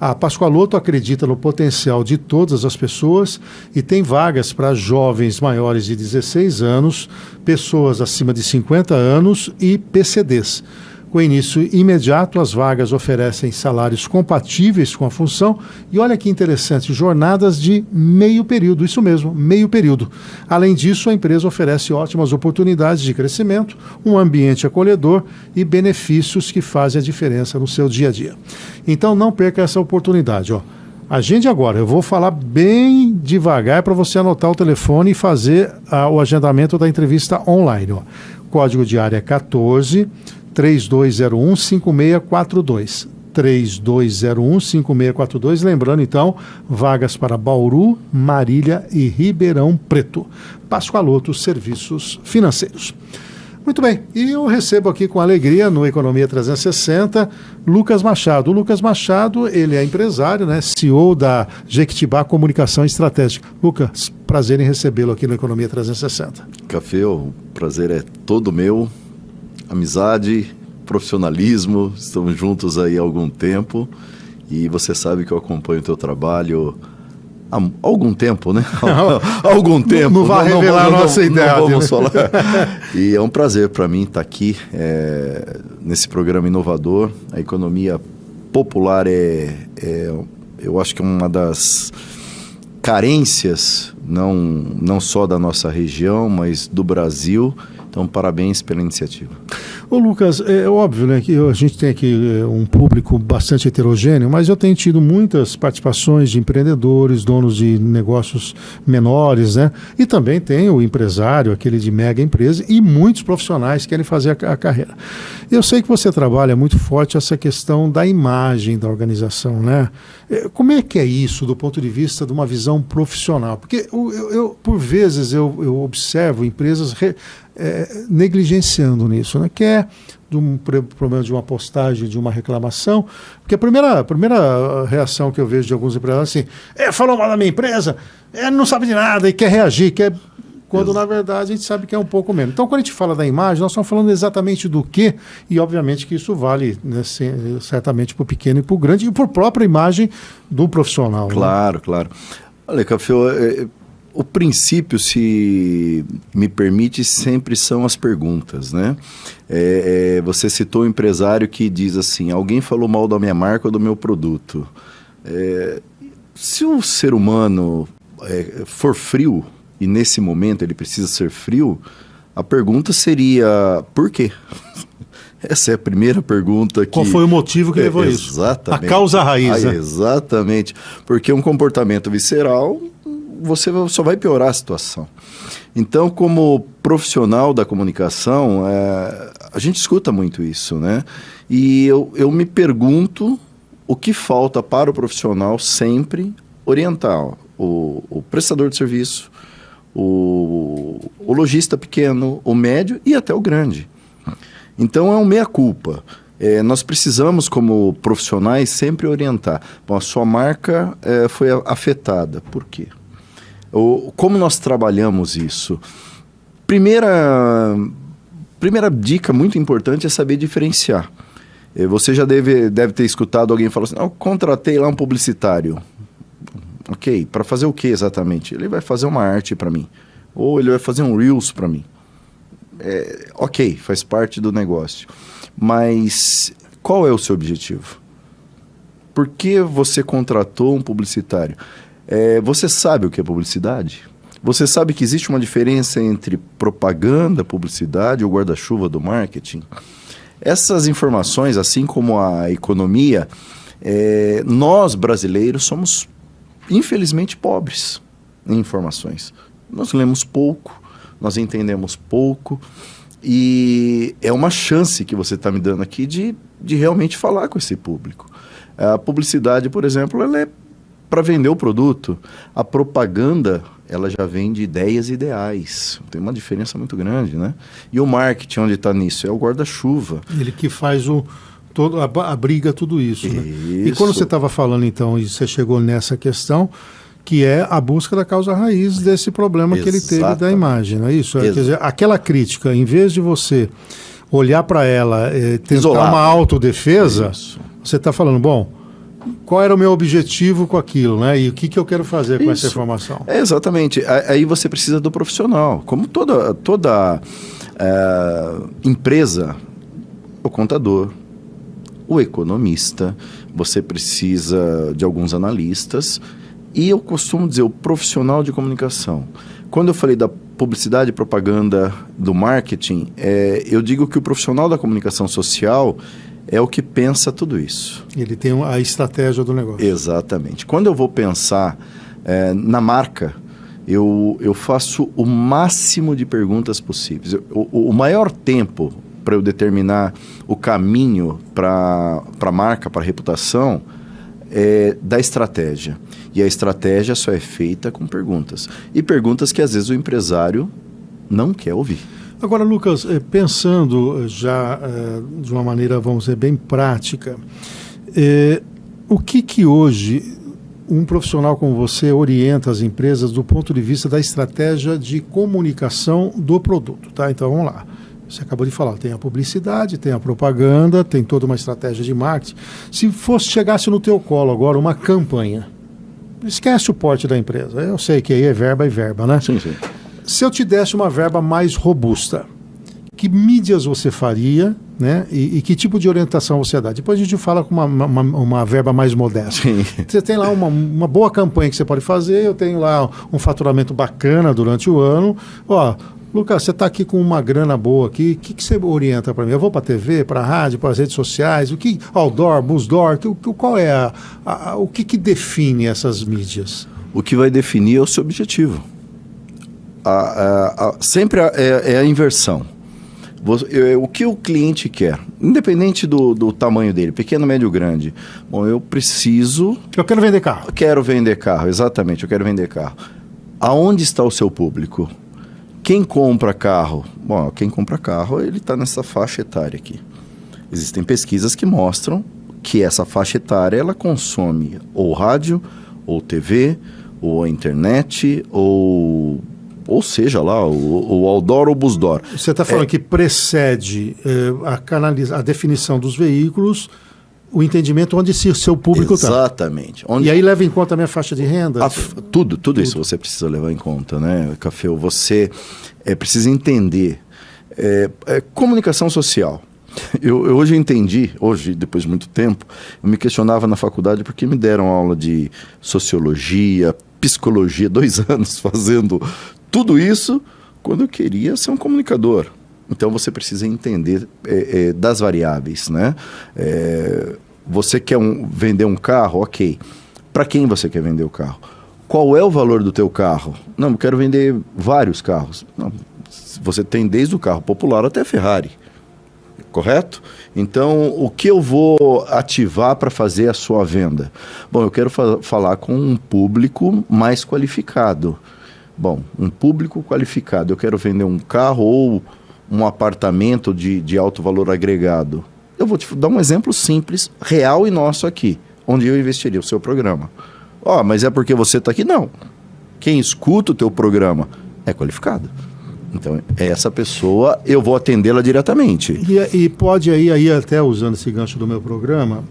A Pascoaloto acredita no potencial de todas as pessoas e tem vagas para jovens maiores de 16 anos, pessoas acima de 50 anos e PCDs. Com início imediato, as vagas oferecem salários compatíveis com a função e olha que interessante, jornadas de meio período, isso mesmo, meio período. Além disso, a empresa oferece ótimas oportunidades de crescimento, um ambiente acolhedor e benefícios que fazem a diferença no seu dia a dia. Então não perca essa oportunidade, ó. Agende agora, eu vou falar bem devagar para você anotar o telefone e fazer o agendamento da entrevista online, ó. Código de área 14 3201-5642. 3201-5642. Lembrando, então, vagas para Bauru, Marília e Ribeirão Preto. Pascoaloto Serviços Financeiros. Muito bem, e eu recebo aqui com alegria no Economia 360 Lucas Machado. O Lucas Machado, ele é empresário, né, CEO da Jequitibá Comunicação Estratégica. Lucas, prazer em recebê-lo aqui no Economia 360. Café, o prazer é todo meu. Amizade, profissionalismo, estamos juntos aí há algum tempo e você sabe que eu acompanho o teu trabalho há algum tempo, né? Há algum tempo. Não vai revelar a nossa idade. Não vamos falar. E é um prazer para mim estar aqui nesse programa inovador. A economia popular eu acho que é uma das carências, não só da nossa região, mas do Brasil. Então, parabéns pela iniciativa. Ô Lucas, é óbvio, né, que a gente tem aqui um público bastante heterogêneo, mas eu tenho tido muitas participações de empreendedores, donos de negócios menores, né? E também tem o empresário, aquele de mega empresa, e muitos profissionais que querem fazer a carreira. Eu sei que você trabalha muito forte essa questão da imagem da organização, né? Como é que é isso do ponto de vista de uma visão profissional? Porque por vezes eu observo empresas negligenciando nisso, né? Que é de um problema de uma postagem, de uma reclamação, porque a primeira reação que eu vejo de alguns empresários é assim, falou mal da minha empresa, não sabe de nada e quer reagir, quando na verdade a gente sabe que é um pouco menos. Então, quando a gente fala da imagem, nós estamos falando exatamente do quê, e obviamente que isso vale, né, certamente para o pequeno e para o grande, e por própria imagem do profissional. Claro, né? Claro. Olha, Café, o princípio, se me permite, sempre são as perguntas, né? Você citou um empresário que diz assim, alguém falou mal da minha marca ou do meu produto. Se o ser humano for frio, e nesse momento ele precisa ser frio, a pergunta seria, por quê? Essa é a primeira pergunta. Qual foi o motivo que levou isso? Exatamente. A causa raiz, né? Exatamente. Porque um comportamento visceral, você só vai piorar a situação. Então, como profissional da comunicação, a gente escuta muito isso, né? E eu me pergunto o que falta para o profissional sempre orientar o prestador de serviço, o lojista pequeno, o médio e até o grande. Então, é um meia-culpa. Nós precisamos, como profissionais, sempre orientar. Bom, a sua marca foi afetada. Por quê? Como nós trabalhamos isso? Primeira dica muito importante é saber diferenciar. Você já deve ter escutado alguém falar assim, contratei lá um publicitário. Ok, para fazer o que exatamente? Ele vai fazer uma arte para mim. Ou ele vai fazer um Reels para mim. Ok, faz parte do negócio. Mas qual é o seu objetivo? Por que você contratou um publicitário? Você sabe o que é publicidade? Você sabe que existe uma diferença entre propaganda, publicidade ou guarda-chuva do marketing? Essas informações, assim como a economia, nós brasileiros somos, infelizmente, pobres em informações. Nós lemos pouco, nós entendemos pouco, e é uma chance que você está me dando aqui de realmente falar com esse público. A publicidade, por exemplo, ela é para vender o produto. A propaganda, ela já vem de ideias e ideais. Tem uma diferença muito grande, né? E o marketing, onde está nisso? É o guarda-chuva. Ele que faz abriga tudo isso, né? E quando você estava falando, então, e você chegou nessa questão, que é a busca da causa raiz desse problema que ele teve da imagem, não é isso? Quer dizer, aquela crítica, em vez de você olhar para ela, tentar uma autodefesa, você está falando, bom, qual era o meu objetivo com aquilo, né? E o que eu quero fazer com essa informação? Exatamente. Aí você precisa do profissional. Como toda empresa, o contador, o economista, você precisa de alguns analistas. E eu costumo dizer, o profissional de comunicação. Quando eu falei da publicidade, propaganda, do marketing, eu digo que o profissional da comunicação social é o que pensa tudo isso. Ele tem a estratégia do negócio. Exatamente. Quando eu vou pensar na marca, eu faço o máximo de perguntas possíveis. O maior tempo para eu determinar o caminho para a marca, para a reputação, é da estratégia. E a estratégia só é feita com perguntas. E perguntas que às vezes o empresário não quer ouvir. Agora, Lucas, pensando já de uma maneira, vamos dizer, bem prática, o que hoje um profissional como você orienta as empresas do ponto de vista da estratégia de comunicação do produto, tá? Então, vamos lá. Você acabou de falar, tem a publicidade, tem a propaganda, tem toda uma estratégia de marketing. Se chegasse no teu colo agora uma campanha, esquece o porte da empresa. Eu sei que aí é verba e verba, né? Sim, sim. Se eu te desse uma verba mais robusta, que mídias você faria, né? E que tipo de orientação você dá? Depois a gente fala com uma verba mais modesta. Sim. Você tem lá uma boa campanha que você pode fazer, eu tenho lá um faturamento bacana durante o ano. Lucas, você está aqui com uma grana boa aqui, o que você orienta para mim? Eu vou para a TV, para a rádio, para as redes sociais, o que outdoor, busdoor, qual é o que define essas mídias? O que vai definir é o seu objetivo. Sempre é a inversão. O que o cliente quer, independente do tamanho dele, pequeno, médio, grande. Bom, eu quero vender carro. Eu quero vender carro, exatamente, eu quero vender carro. Aonde está o seu público? Quem compra carro? Bom, quem compra carro, ele está nessa faixa etária aqui. Existem pesquisas que mostram que essa faixa etária, ela consome ou rádio, ou TV, ou a internet, ou seja lá, o outdoor ou busdoor. Você está falando que precede a definição dos veículos, o entendimento onde seu público está. Exatamente. E aí leva em conta a minha faixa de renda? Tudo isso você precisa levar em conta, né, Café? Você precisa entender. Comunicação social. Hoje eu entendi, depois de muito tempo, eu me questionava na faculdade porque me deram aula de sociologia, psicologia, 2 anos fazendo tudo isso quando eu queria ser um comunicador. Então você precisa entender das variáveis, né? Você quer vender um carro? Ok. Para quem você quer vender o carro? Qual é o valor do teu carro? Não, eu quero vender vários carros. Não, você tem desde o carro popular até a Ferrari. Correto? Então, o que eu vou ativar para fazer a sua venda? Bom, eu quero falar com um público mais qualificado. Bom, um público qualificado. Eu quero vender um carro ou um apartamento de alto valor agregado. Eu vou te dar um exemplo simples, real e nosso aqui, onde eu investiria o seu programa. Mas é porque você está aqui? Não. Quem escuta o teu programa é qualificado. Então, essa pessoa, eu vou atendê-la diretamente. E pode aí até usando esse gancho do meu programa,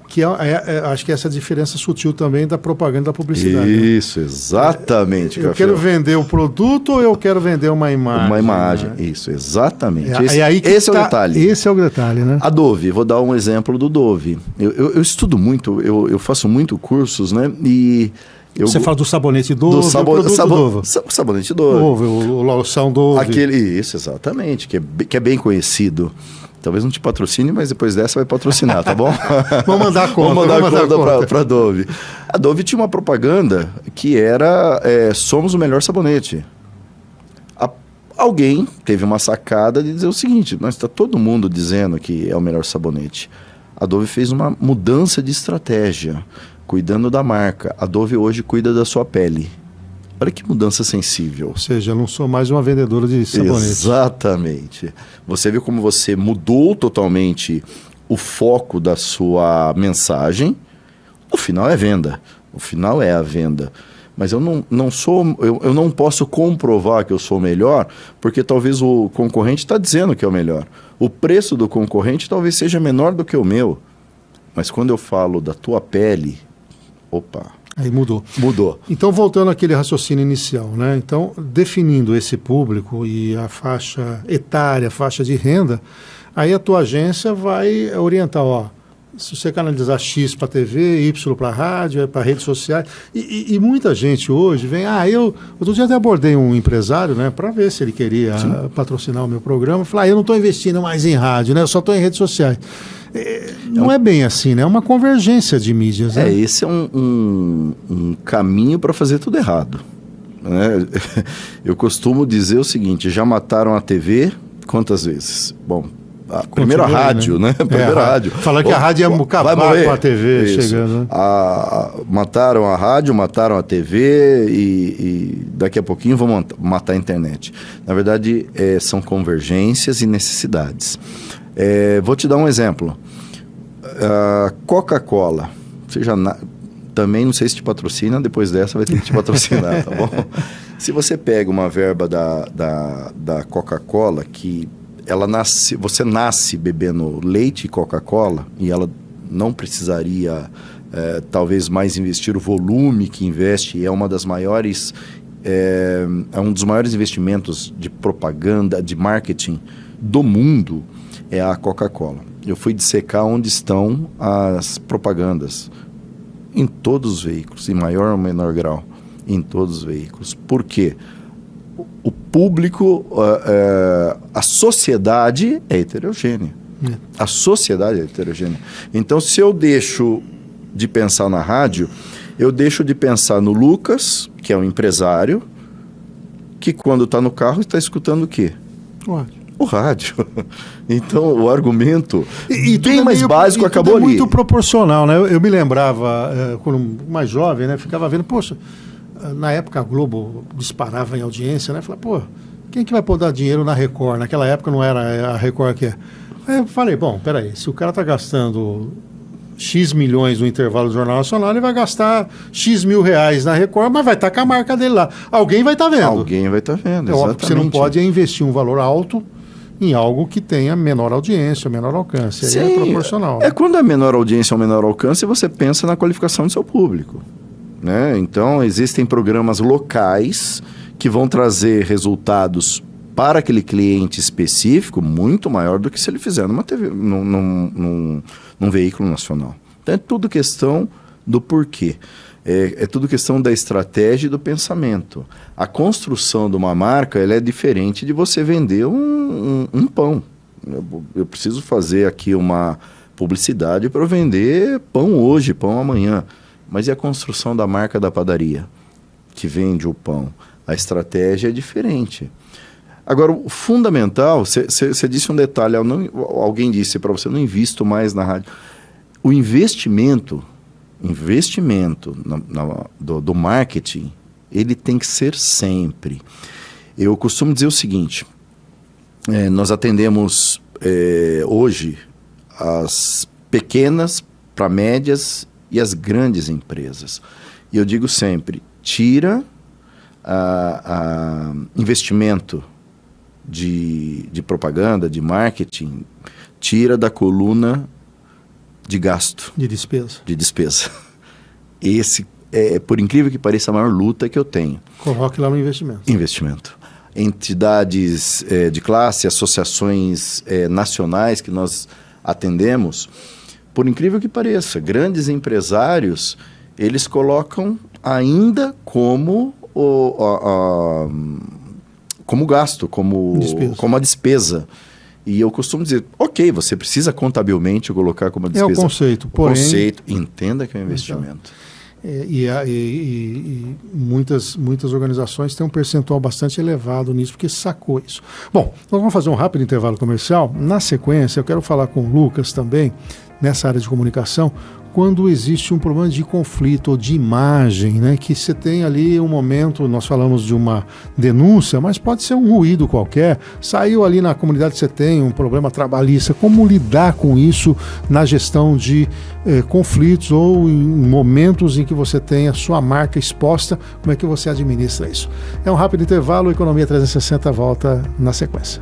que acho que essa diferença sutil também da propaganda e da publicidade. Isso, né? Exatamente. Eu quero vender o produto ou eu quero vender uma imagem? Uma imagem, né? Isso, exatamente. Esse é o detalhe. Esse é o detalhe, né? A Dove, vou dar um exemplo do Dove. Eu estudo muito, eu faço muito cursos, né? E você fala do sabonete Dove, sabonete Dove. O loção Dove. Isso, exatamente, que é bem conhecido. Talvez não te patrocine, mas depois dessa vai patrocinar, tá bom? Vamos mandar a conta. Vamos mandar a conta para a Dove. A Dove tinha uma propaganda que era somos o melhor sabonete. Alguém teve uma sacada de dizer o seguinte, mas está todo mundo dizendo que é o melhor sabonete. A Dove fez uma mudança de estratégia, cuidando da marca. A Dove hoje cuida da sua pele. Olha que mudança sensível. Ou seja, eu não sou mais uma vendedora de sabonete. Exatamente. Você viu como você mudou totalmente o foco da sua mensagem. O final é venda. O final é a venda. Mas eu não posso comprovar que eu sou melhor, porque talvez o concorrente está dizendo que é o melhor. O preço do concorrente talvez seja menor do que o meu. Mas quando eu falo da tua pele, opa... Aí mudou. Então, voltando àquele raciocínio inicial, né? Então, definindo esse público e a faixa etária, a faixa de renda, aí a tua agência vai orientar, se você canalizar X para TV, Y para rádio, para redes sociais. E muita gente hoje vem, outro dia até abordei um empresário, né, para ver se ele queria patrocinar o meu programa. Falei, eu não estou investindo mais em rádio, né? Eu só estou em redes sociais. Não é bem assim, né? É uma convergência de mídias. Né? Esse é um caminho para fazer tudo errado. Né? Eu costumo dizer o seguinte, já mataram a TV quantas vezes? Bom, primeiro a rádio, né? Primeiro a rádio. Falar que a rádio ia acabar com a TV chegando. Né? Mataram a rádio, mataram a TV e daqui a pouquinho vão matar a internet. Na verdade, são convergências e necessidades. Vou te dar um exemplo. Coca-Cola. Também não sei se te patrocina, depois dessa vai ter que te patrocinar, tá bom? Se você pega uma verba da Coca-Cola, que você nasce bebendo leite e Coca-Cola, e ela não precisaria, talvez, mais investir o volume que investe, é um dos maiores investimentos de propaganda, de marketing do mundo, é a Coca-Cola. Eu fui dissecar onde estão as propagandas. Em todos os veículos, em maior ou menor grau. Em todos os veículos. Por quê? público, a sociedade é heterogênea. A sociedade é heterogênea. Então, se eu deixo de pensar na rádio, eu deixo de pensar no Lucas, que é um empresário, que quando está no carro está escutando o quê? O rádio. Então, o argumento bem mais básico acabou ali. Muito proporcional, né? Eu me lembrava, quando mais jovem, né? Ficava vendo, poxa, na época a Globo disparava em audiência, né? Falava, pô, quem que vai pôr dar dinheiro na Record? Naquela época não era a Record que é. Aí eu falei, bom, peraí, se o cara está gastando X milhões no intervalo do Jornal Nacional, ele vai gastar X mil reais na Record, mas vai estar com a marca dele lá. Alguém vai estar vendo. Alguém vai estar vendo, exatamente. Óbvio que você não pode investir um valor alto em algo que tenha menor audiência, menor alcance. Sim, aí é proporcional. Quando é menor audiência ou menor alcance, você pensa na qualificação do seu público. Né? Então, existem programas locais que vão trazer resultados para aquele cliente específico muito maior do que se ele fizer numa TV, num veículo nacional. Então, é tudo questão do porquê. É tudo questão da estratégia e do pensamento. A construção de uma marca ela é diferente de você vender um pão. Eu preciso fazer aqui uma publicidade para vender pão hoje, pão amanhã. Mas e a construção da marca da padaria que vende o pão? A estratégia é diferente. Agora, o fundamental, você disse um detalhe, alguém disse para você, não invisto mais na rádio. O investimento do marketing, ele tem que ser sempre. Eu costumo dizer o seguinte, nós atendemos hoje as pequenas para médias e as grandes empresas. E eu digo sempre, tira investimento de propaganda, de marketing, tira da coluna de gasto. De despesa. Esse por incrível que pareça, a maior luta que eu tenho. Coloque lá no investimento. Entidades de classe, associações nacionais que nós atendemos, por incrível que pareça, grandes empresários, eles colocam ainda como gasto, como a despesa. E eu costumo dizer, ok, você precisa contabilmente colocar como despesa. É o conceito, porém... entenda que é um investimento. E muitas organizações têm um percentual bastante elevado nisso, porque sacou isso. Bom, nós vamos fazer um rápido intervalo comercial. Na sequência, eu quero falar com o Lucas também, nessa área de comunicação, quando existe um problema de conflito ou de imagem, né, que você tem ali um momento, nós falamos de uma denúncia, mas pode ser um ruído qualquer, saiu ali na comunidade que você tem um problema trabalhista, como lidar com isso na gestão de conflitos ou em momentos em que você tem a sua marca exposta, como é que você administra isso? É um rápido intervalo, Economia 360 volta na sequência.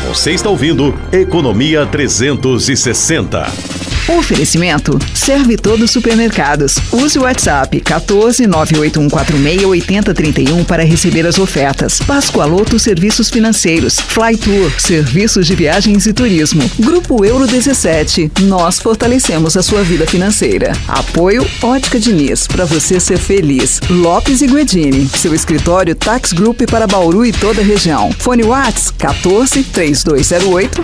Você está ouvindo Economia 360. Oferecimento Serve Todos Supermercados. Use o WhatsApp 14 98146 8031 para receber as ofertas. Pascoaloto Serviços Financeiros. Flytour, serviços de viagens e turismo. Grupo Euro 17. Nós fortalecemos a sua vida financeira. Apoio Ótica Diniz, para você ser feliz. Lopes e Guedini, seu escritório Tax Group para Bauru e toda a região. Fone Whats 14 3208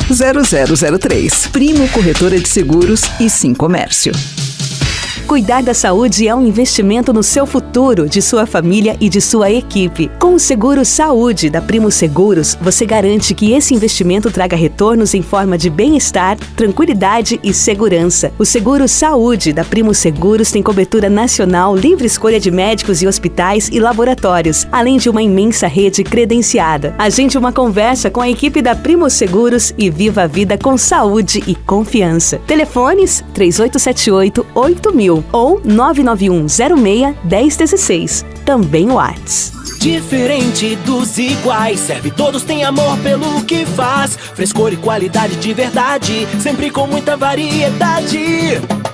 0003. Primo Corretora de Seguros e Sim Comércio. Cuidar da saúde é um investimento no seu futuro, de sua família e de sua equipe. Com o Seguro Saúde da Primo Seguros, você garante que esse investimento traga retornos em forma de bem-estar, tranquilidade e segurança. O Seguro Saúde da Primo Seguros tem cobertura nacional, livre escolha de médicos e hospitais e laboratórios, além de uma imensa rede credenciada. Agende uma conversa com a equipe da Primo Seguros e viva a vida com saúde e confiança. Telefones 3878-8000 ou 99106-1016. Também o WhatsApp. Diferente dos iguais, Serve Todos tem amor pelo que faz. Frescor e qualidade de verdade, sempre com muita variedade.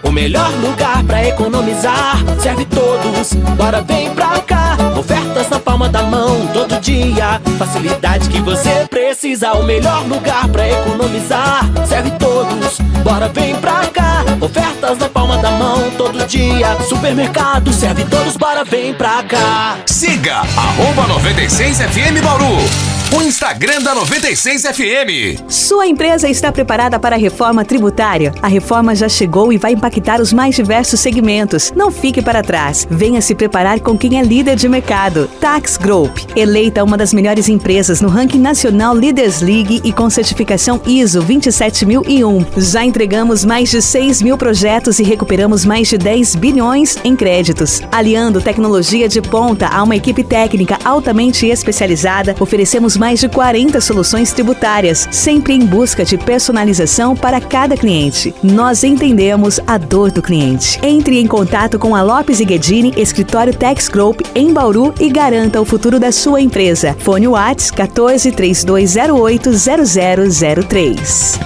O melhor lugar pra economizar, Serve Todos, bora vem pra cá. Ofertas na palma da mão, todo dia. Facilidade que você precisa, o melhor lugar pra economizar, Serve Todos, bora vem pra cá. Ofertas na palma da mão todo dia. Supermercado serve todos, bora vem pra cá. Siga @96FM Bauru, o Instagram da 96FM. Sua empresa está preparada para a reforma tributária? A reforma já chegou e vai impactar os mais diversos segmentos. Não fique para trás. Venha se preparar com quem é líder de mercado. Tax Group, eleita uma das melhores empresas no ranking nacional Leaders League e com certificação ISO 27001. Já entregamos mais de 6 mil projetos e recuperamos mais de 10 bilhões em créditos. Aliando tecnologia de ponta a uma equipe técnica altamente especializada, oferecemos mais de 40 soluções tributárias, sempre em busca de personalização para cada cliente. Nós entendemos a dor do cliente. Entre em contato com a Lopes e Guedini, escritório Tax Group em Bauru e garanta o futuro da sua empresa. Fone WhatsApp 14 3208 0003.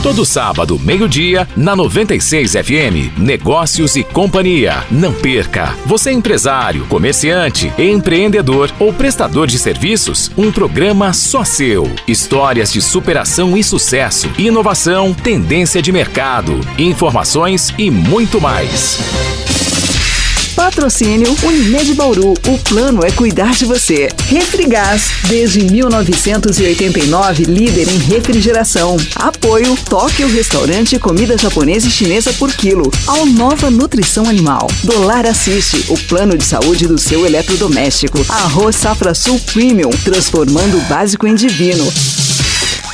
Todo sábado, meio-dia, na 96FM, Negócios e Companhia. Não perca! Você é empresário, comerciante, empreendedor ou prestador de serviços? Um programa só seu. Histórias de superação e sucesso, inovação, tendência de mercado, informações e muito mais. Patrocínio Unimed Bauru. O plano é cuidar de você. Refrigás, desde 1989, líder em refrigeração. Apoio Tóquio Restaurante e Comida Japonesa e Chinesa por quilo. Alnova Nutrição Animal. Dolar Assiste, o plano de saúde do seu eletrodoméstico. Arroz Safra Sul Premium, transformando o básico em divino.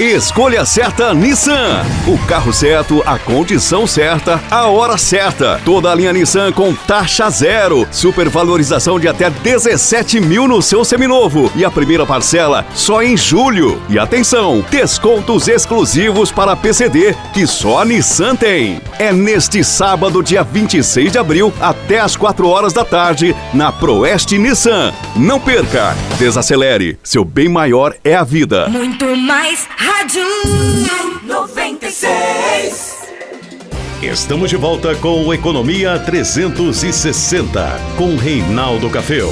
Escolha certa Nissan. O carro certo, a condição certa, a hora certa. Toda a linha Nissan com taxa zero. Supervalorização de até 17 mil no seu seminovo. E a primeira parcela só em julho. E atenção, descontos exclusivos para PCD, que só a Nissan tem. É neste sábado, dia 26 de abril, até às 4 horas da tarde, na Proeste Nissan. Não perca! Desacelere. Seu bem maior é a vida. Muito mais Rádio 96. Estamos de volta com o Economia 360, com Reinaldo Cafeu.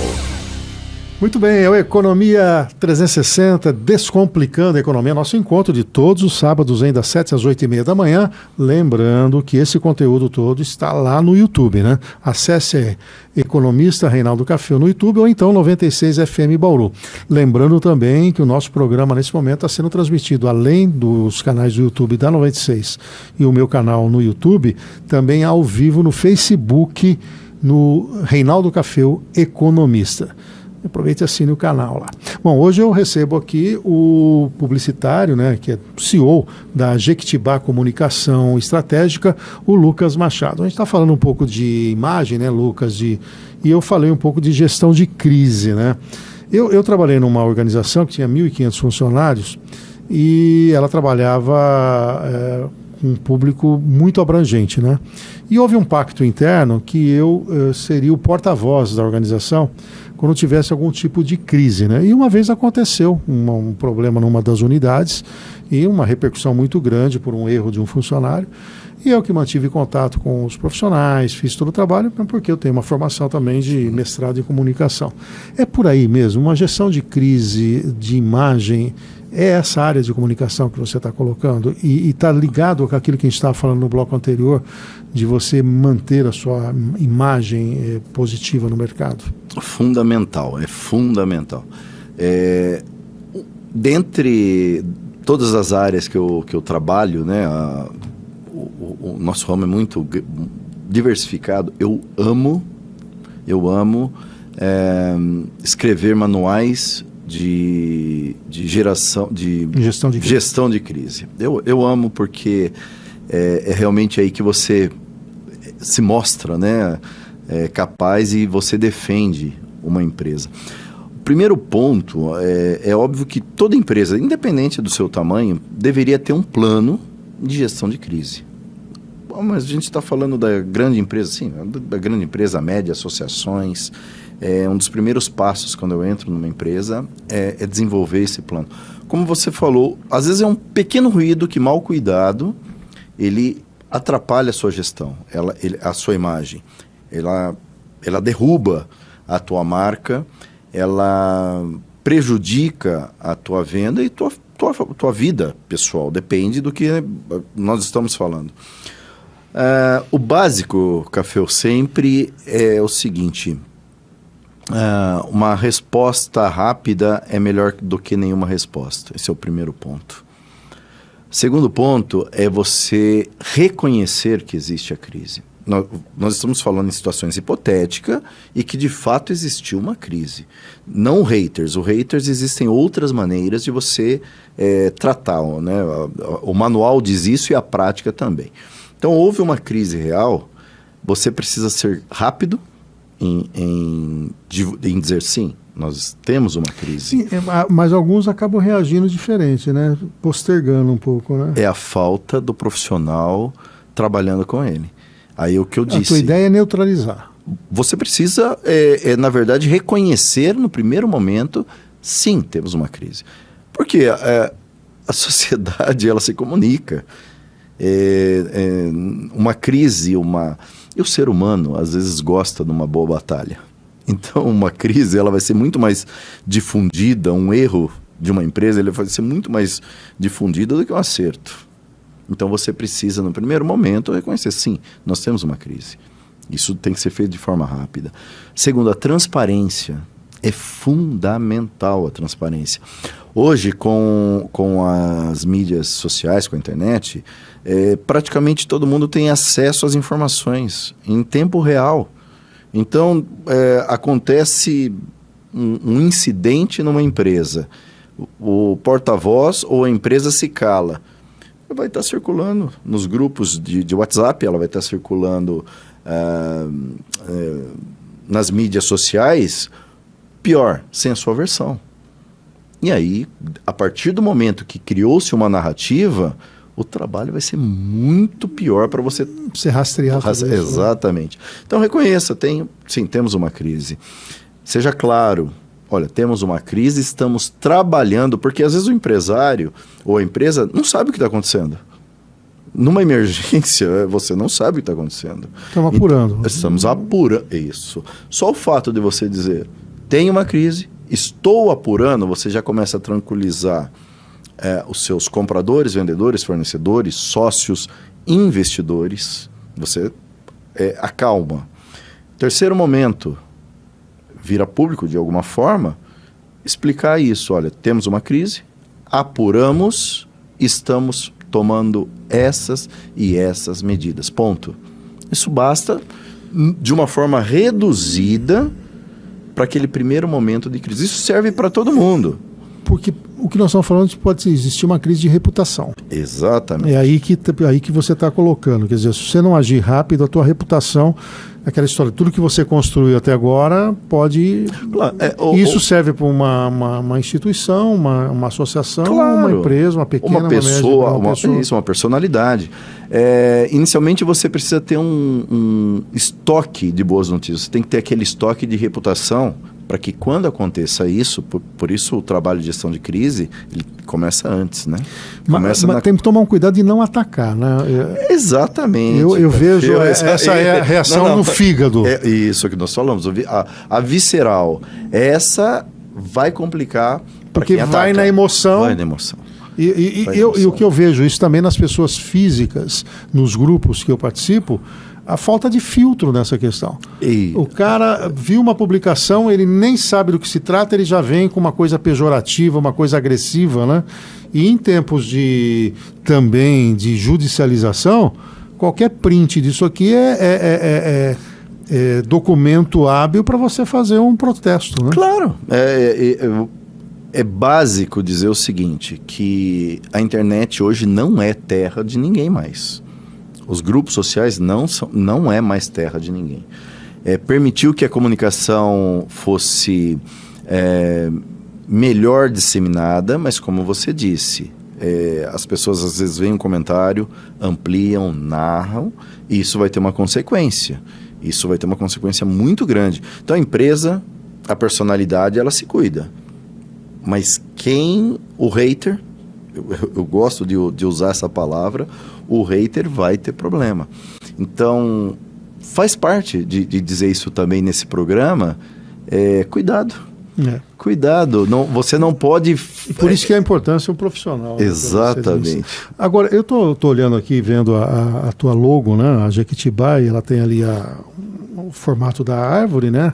Muito bem, é o Economia 360, Descomplicando a Economia, nosso encontro de todos os sábados, das 7 às 8h30 da manhã. Lembrando que esse conteúdo todo está lá no YouTube, né? Acesse Economista Reinaldo Café no YouTube ou então 96FM Bauru. Lembrando também que o nosso programa nesse momento está sendo transmitido, além dos canais do YouTube da 96 e o meu canal no YouTube, também ao vivo no Facebook, no Reinaldo Café Economista. Aproveite e assine o canal lá. Bom, hoje eu recebo aqui o publicitário, né, que é CEO da Jequitibá Comunicação Estratégica, o Lucas Machado. A gente está falando um pouco de imagem, né, Lucas, e eu falei um pouco de gestão de crise, né. Eu trabalhei numa organização que tinha 1.500 funcionários e ela trabalhava com um público muito abrangente, né. E houve um pacto interno que eu seria o porta-voz da organização quando tivesse algum tipo de crise, né? E uma vez aconteceu um problema numa das unidades e uma repercussão muito grande por um erro de um funcionário. E eu que mantive contato com os profissionais, fiz todo o trabalho, porque eu tenho uma formação também de mestrado em comunicação. É por aí mesmo, uma gestão de crise, de imagem, é essa área de comunicação que você está colocando e está ligado com aquilo que a gente estava falando no bloco anterior, de você manter a sua imagem positiva no mercado? Fundamental, é fundamental. Dentre todas as áreas que eu trabalho, né, o nosso ramo é muito diversificado. Eu amo escrever manuais de gestão de crise. Eu amo porque é realmente aí que você se mostra, né, capaz e você defende uma empresa. O primeiro ponto é óbvio que toda empresa, independente do seu tamanho, deveria ter um plano de gestão de crise. Bom, mas a gente está falando da grande empresa, sim, da grande empresa, média, associações. Um dos primeiros passos quando eu entro numa empresa é desenvolver esse plano. Como você falou, às vezes é um pequeno ruído que, mal cuidado, ele atrapalha a sua gestão, a sua imagem. Ela derruba a tua marca, ela prejudica a tua venda e tua tua vida pessoal, depende do que nós estamos falando. O básico, Café, sempre é o seguinte: uma resposta rápida é melhor do que nenhuma resposta. Esse é o primeiro ponto. Segundo ponto é você reconhecer que existe a crise. Nós estamos falando em situações hipotéticas e que de fato existiu uma crise. Não haters. O haters, existem outras maneiras de você tratar, né? O manual diz isso e a prática também. Então, houve uma crise real, você precisa ser rápido em dizer sim, nós temos uma crise. Sim, mas alguns acabam reagindo diferente, né? Postergando um pouco, né? É a falta do profissional trabalhando com ele. Aí o que eu disse... A tua ideia é neutralizar. Você precisa, na verdade, reconhecer no primeiro momento, sim, temos uma crise. Porque a sociedade, ela se comunica. Uma crise, E o ser humano, às vezes, gosta de uma boa batalha. Então, uma crise, ela vai ser muito mais difundida, um erro de uma empresa, ele vai ser muito mais difundida do que um acerto. Então, você precisa, no primeiro momento, reconhecer, sim, nós temos uma crise. Isso tem que ser feito de forma rápida. Segundo, a transparência. É fundamental a transparência. Hoje, com as mídias sociais, com a internet, praticamente todo mundo tem acesso às informações em tempo real. Então, acontece um incidente numa empresa. O porta-voz ou a empresa se cala. Vai estar circulando nos grupos de WhatsApp, ela vai estar circulando nas mídias sociais, pior, sem a sua versão. E aí, a partir do momento que criou-se uma narrativa, o trabalho vai ser muito pior para você... Você rastrear tudo isso, exatamente. Né? Então, reconheça, sim, temos uma crise. Seja claro, olha, temos uma crise, estamos trabalhando, porque às vezes o empresário ou a empresa não sabe o que está acontecendo. Numa emergência, você não sabe o que está acontecendo. Estamos apurando. Estamos apurando, isso. Só o fato de você dizer, tem uma crise, estou apurando, você já começa a tranquilizar os seus compradores, vendedores, fornecedores, sócios, investidores. Você acalma. Terceiro momento, vira público de alguma forma, explicar isso. Olha, temos uma crise, apuramos, estamos tomando essas e essas medidas. Ponto. Isso basta de uma forma reduzida para aquele primeiro momento de crise. Isso serve para todo mundo. Porque o que nós estamos falando pode existir uma crise de reputação. Exatamente. É aí que você está colocando. Quer dizer, se você não agir rápido, a tua reputação, aquela história, tudo que você construiu até agora pode... Claro, isso serve para uma instituição, uma associação, claro, uma empresa, uma pequena, uma pessoa, uma personalidade. Inicialmente você precisa ter um estoque de boas notícias. Você tem que ter aquele estoque de reputação para que quando aconteça isso, por isso o trabalho de gestão de crise, ele começa antes, né? Mas tem que tomar um cuidado de não atacar, né? Exatamente. Eu vejo essa é a reação no fígado. É isso que nós falamos. A visceral, essa vai complicar porque vai na emoção. Vai na emoção. E o que eu vejo isso também nas pessoas físicas, nos grupos que eu participo, a falta de filtro nessa questão. O cara viu uma publicação, ele nem sabe do que se trata, ele já vem com uma coisa pejorativa, uma coisa agressiva, né? E em tempos também de judicialização, qualquer print disso aqui é documento hábil para você fazer um protesto, né? Claro. É básico dizer o seguinte, que a internet hoje não é terra de ninguém mais. Os grupos sociais não é mais terra de ninguém. Permitiu que a comunicação fosse melhor disseminada, mas como você disse, as pessoas às vezes veem um comentário, ampliam, narram, e isso vai ter uma consequência. Isso vai ter uma consequência muito grande. Então a empresa, a personalidade, ela se cuida. Mas o hater, eu gosto de usar essa palavra, o hater vai ter problema. Então, faz parte de dizer isso também nesse programa, cuidado. Cuidado, você não pode... E por isso que é a importância do profissional. Exatamente. Né? Agora, eu tô olhando aqui, vendo a tua logo, né? A Jequitibá, e ela tem ali o formato da árvore, né?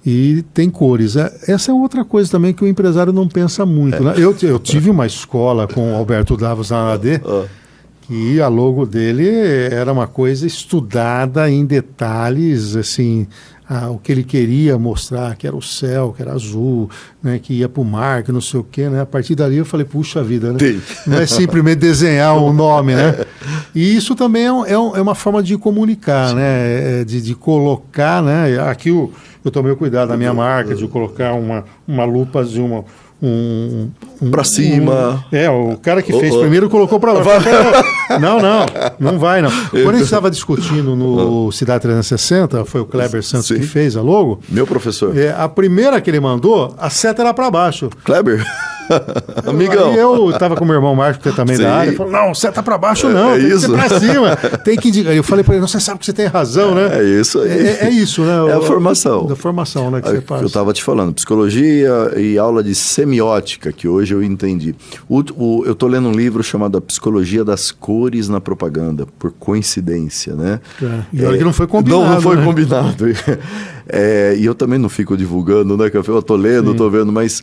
E tem cores. Essa é outra coisa também que o empresário não pensa muito. Né? Eu tive uma escola com o Alberto Davos na AD, que a logo dele era uma coisa estudada em detalhes, assim... o que ele queria mostrar, que era o céu, que era azul, né, que ia para o mar, que não sei o quê, né? A partir dali eu falei, puxa vida, né? Não é simplesmente desenhar um nome, né? E isso também é uma forma de comunicar, né? De colocar, né? Aqui eu tomei o cuidado da minha marca, de colocar uma lupa de para cima. O cara que fez primeiro colocou para baixo. Não vai. Quando a gente estava discutindo no Cidade 360, foi o Kleber Santos que fez a logo. Meu professor. A primeira que ele mandou, a seta era para baixo. Kleber? Amigão. Aí eu estava com meu irmão Marcos, que é também da área, falou, não, seta para baixo não, tem que ser para cima. Tem que indicar. Eu falei para ele, você sabe que você tem razão, né? É isso aí. É isso, né? É a formação. Da formação, né, que você passa. Eu estava te falando, psicologia e aula de semiótica, que hoje eu entendi. Eu estou lendo um livro chamado A Psicologia das Cores na Propaganda, por coincidência, né? E olha que não foi combinado. Não foi combinado. E eu também não fico divulgando, né? Que eu estou lendo, estou vendo, mas...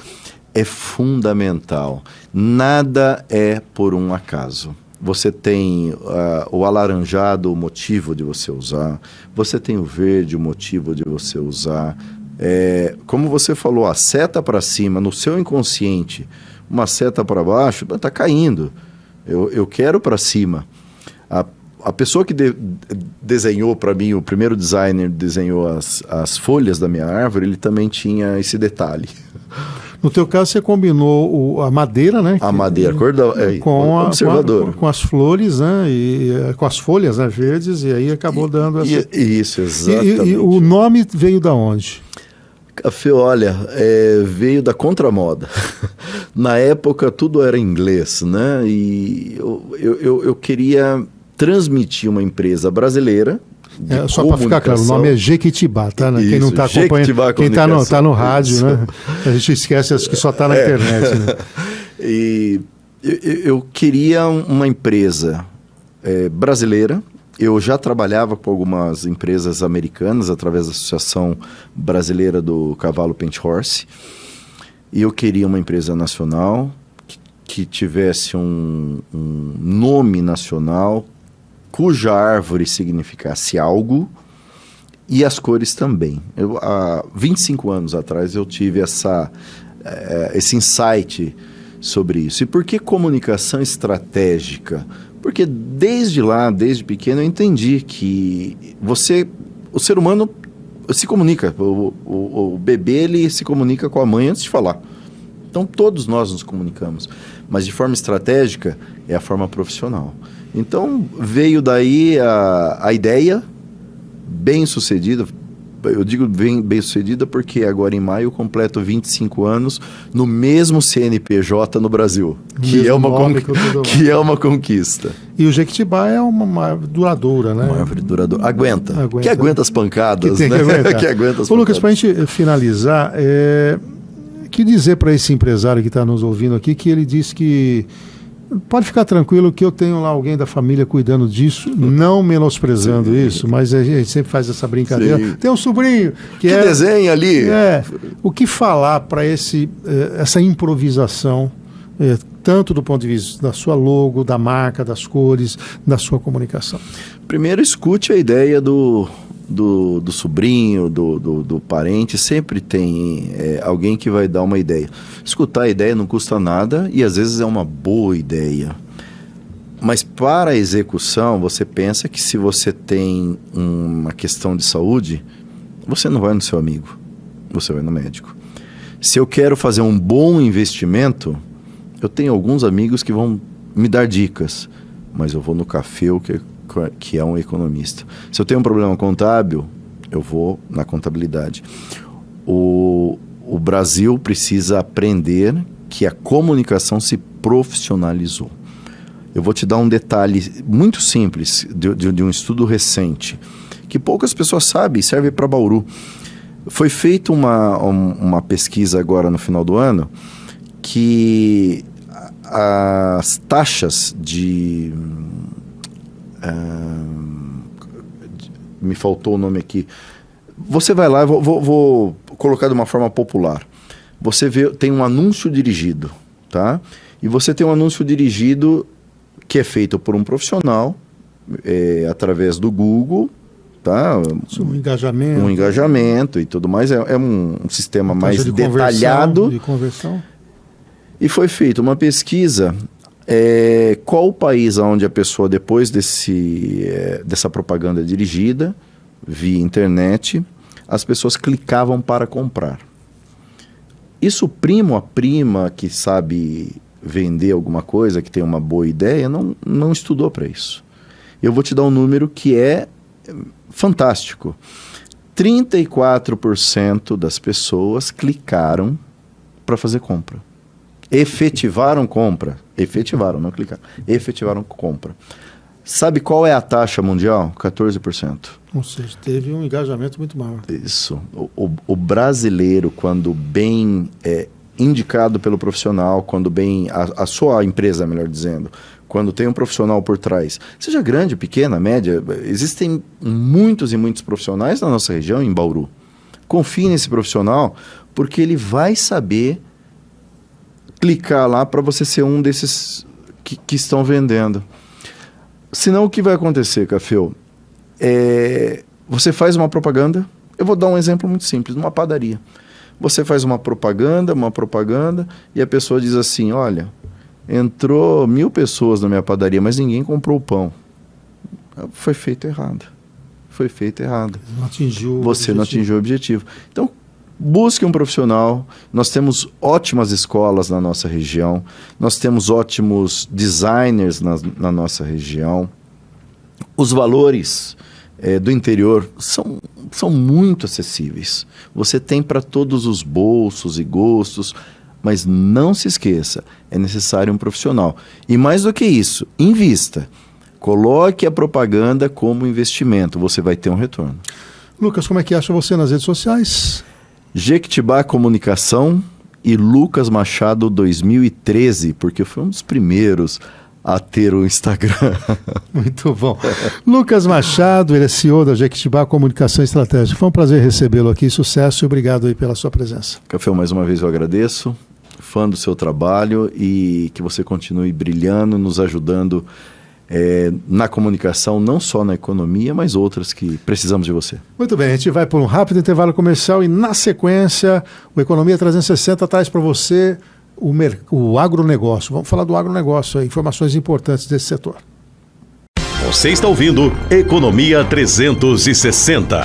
É fundamental. Nada é por um acaso. Você tem o alaranjado, o motivo de você usar. Você tem o verde, o motivo de você usar. Como você falou, a seta para cima, no seu inconsciente, uma seta para baixo, está caindo. Eu quero para cima. A pessoa que desenhou para mim, o primeiro designer desenhou as folhas da minha árvore, ele também tinha esse detalhe. No teu caso, você combinou a madeira, né? A madeira, com observador. Com as flores, né? E com as folhas, né, verdes, e aí acabou dando essa... Isso, exatamente. E o nome veio da onde? Café, olha, veio da contramoda. Na época, tudo era inglês, né? E eu queria transmitir uma empresa brasileira. Só para ficar claro, o nome é Jequitibá, tá? Né? Quem não está acompanhando, quem está no rádio, né? A gente esquece as que só está na internet. Né? E eu queria uma empresa brasileira. Eu já trabalhava com algumas empresas americanas através da Associação Brasileira do Cavalo Paint Horse. E eu queria uma empresa nacional que tivesse um nome nacional, cuja árvore significasse algo, e as cores também. Há 25 anos atrás eu tive esse insight sobre isso. E por que comunicação estratégica? Porque desde pequeno eu entendi que o ser humano se comunica, o bebê ele se comunica com a mãe antes de falar. Então todos nós nos comunicamos, mas de forma estratégica é a forma profissional. Então, veio daí a ideia bem sucedida. Eu digo bem sucedida porque agora em maio eu completo 25 anos no mesmo CNPJ no Brasil, que é uma conquista. E o Jequitibá é uma árvore duradoura, né? Uma árvore duradoura. Aguenta. Que aguenta as pancadas, né? Que aguenta as pancadas. Lucas, para a gente finalizar, que dizer para esse empresário que está nos ouvindo aqui, que ele disse que pode ficar tranquilo que eu tenho lá alguém da família cuidando disso, não menosprezando isso, mas a gente sempre faz essa brincadeira. Sim. Tem um sobrinho que desenha ali. O que falar para essa improvisação, tanto do ponto de vista da sua logo, da marca, das cores, da sua comunicação? Primeiro, escute a ideia do sobrinho, do parente. Sempre tem alguém que vai dar uma ideia. Escutar a ideia não custa nada e às vezes é uma boa ideia. Mas para a execução, você pensa que se você tem uma questão de saúde, você não vai no seu amigo, você vai no médico. Se eu quero fazer um bom investimento, eu tenho alguns amigos que vão me dar dicas, mas eu vou no café, que é um economista. Se eu tenho um problema contábil, eu vou na contabilidade. O Brasil precisa aprender que a comunicação se profissionalizou. Eu vou te dar um detalhe muito simples de um estudo recente, que poucas pessoas sabem, serve para Bauru. Foi feita uma pesquisa agora no final do ano que as taxas me faltou o nome aqui. Você vai lá, vou colocar de uma forma popular. Você tem um anúncio dirigido, tá? E você tem um anúncio dirigido que é feito por um profissional, através do Google, tá? Um engajamento e tudo mais. É um sistema mais detalhado. De conversão. E foi feita uma pesquisa, qual o país onde a pessoa, depois dessa propaganda dirigida, via internet, as pessoas clicavam para comprar. Isso o primo, a prima que sabe vender alguma coisa, que tem uma boa ideia, não estudou para isso. Eu vou te dar um número que é fantástico. 34% das pessoas clicaram para fazer compra. Efetivaram compra. Efetivaram, não clicaram. Efetivaram compra. Sabe qual é a taxa mundial? 14%. Ou seja, teve um engajamento muito maior. Isso. O brasileiro, quando bem indicado pelo profissional, quando bem... A sua empresa, melhor dizendo, quando tem um profissional por trás, seja grande, pequena, média, existem muitos e muitos profissionais na nossa região, em Bauru. Confie nesse profissional, porque ele vai saber clicar lá para você ser um desses que estão vendendo. Senão, o que vai acontecer, Cafeu? Você faz uma propaganda. Eu vou dar um exemplo muito simples, numa padaria. Você faz uma propaganda, e a pessoa diz assim, olha, entrou 1.000 pessoas na minha padaria, mas ninguém comprou o pão. Foi feito errado. Você não atingiu o objetivo. Então, busque um profissional. Nós temos ótimas escolas na nossa região. Nós temos ótimos designers na nossa região. Os valores do interior são muito acessíveis. Você tem para todos os bolsos e gostos, mas não se esqueça, é necessário um profissional. E mais do que isso, invista. Coloque a propaganda como investimento, você vai ter um retorno. Lucas, como é que acha você nas redes sociais? Jequitibá Comunicação e Lucas Machado 2013, porque foi um dos primeiros a ter o Instagram. Muito bom. Lucas Machado, ele é CEO da Jequitibá Comunicação e Estratégia. Foi um prazer recebê-lo aqui, sucesso e obrigado aí pela sua presença. Café, mais uma vez eu agradeço, fã do seu trabalho e que você continue brilhando, nos ajudando na comunicação, não só na economia, mas outras que precisamos de você. Muito bem, a gente vai por um rápido intervalo comercial e na sequência o Economia 360 traz para você o agronegócio. Vamos falar do agronegócio, informações importantes desse setor. Você está ouvindo Economia 360.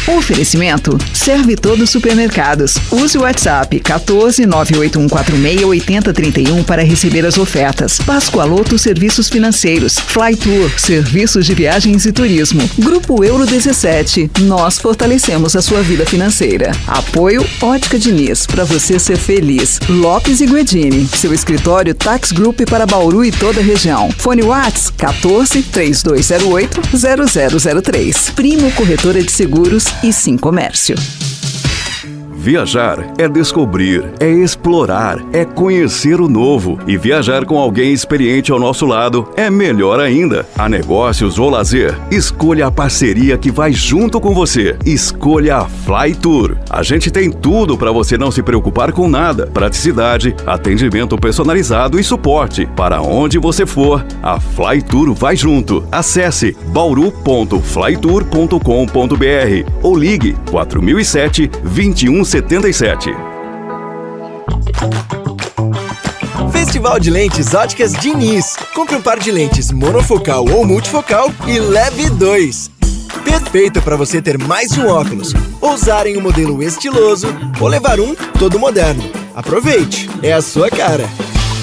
Oferecimento Serve Todos Supermercados. Use o WhatsApp 14 98146 8031 para receber as ofertas. Pascoaloto Serviços Financeiros. Flytour, serviços de viagens e turismo. Grupo Euro 17. Nós fortalecemos a sua vida financeira. Apoio Ótica Diniz, para você ser feliz. Lopes e Guedini, seu escritório Tax Group para Bauru e toda a região. Fone Whats 14 3208 0003. Primo Corretora de Seguros e Sim Comércio. Viajar é descobrir, é explorar, é conhecer o novo. E viajar com alguém experiente ao nosso lado é melhor ainda. A negócios ou lazer, escolha a parceria que vai junto com você. Escolha a Flytour. A gente tem tudo para você não se preocupar com nada. Praticidade, atendimento personalizado e suporte. Para onde você for, a Flytour vai junto. Acesse bauru.flytour.com.br ou ligue 4007-2177. Festival de Lentes Óticas Diniz. Compre um par de lentes monofocal ou multifocal e leve 2. Perfeito para você ter mais de um óculos, ou usar em um modelo estiloso, ou levar um todo moderno. Aproveite, é a sua cara.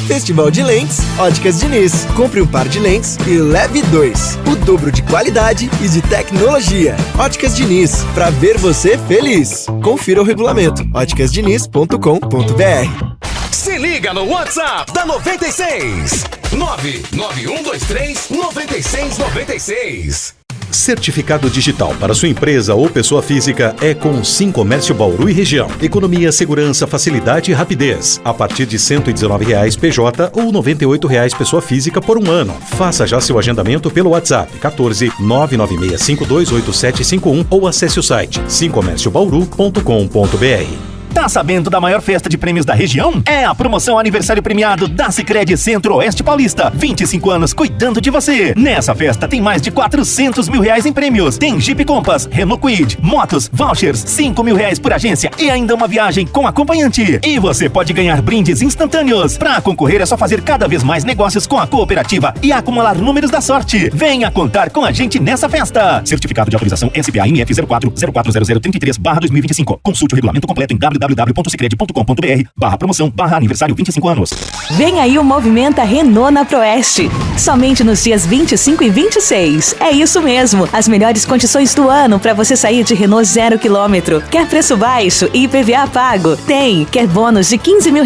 Festival de Lentes Óticas Diniz. Compre um par de lentes e leve 2. O dobro de qualidade e de tecnologia. Óticas Diniz, pra ver você feliz. Confira o regulamento. óticasdiniz.com.br. Se liga no WhatsApp da 96. 99123 9696. Certificado digital para sua empresa ou pessoa física é com Sim Comércio Bauru e região. Economia, segurança, facilidade e rapidez. A partir de R$ 119 PJ ou R$ 98 pessoa física por um ano. Faça já seu agendamento pelo WhatsApp 14 996528751 ou acesse o site simcomerciobauru.com.br. Tá sabendo da maior festa de prêmios da região? É a promoção aniversário premiado da Sicredi Centro-Oeste Paulista. 25 anos cuidando de você. Nessa festa tem mais de R$400 mil em prêmios. Tem Jeep Compass, Renault Kwid, motos, vouchers, R$5 mil por agência e ainda uma viagem com acompanhante. E você pode ganhar brindes instantâneos. Pra concorrer é só fazer cada vez mais negócios com a cooperativa e acumular números da sorte. Venha contar com a gente nessa festa. Certificado de autorização SPA-MF 04040033/2025. Consulte o regulamento completo em www.sicredi.com.br/promoção/aniversário 25 anos. Vem aí o Movimenta Renault na Proeste. Somente nos dias 25 e 26. É isso mesmo. As melhores condições do ano para você sair de Renault 0 km. Quer preço baixo e IPVA pago? Tem. Quer bônus de R$15 mil?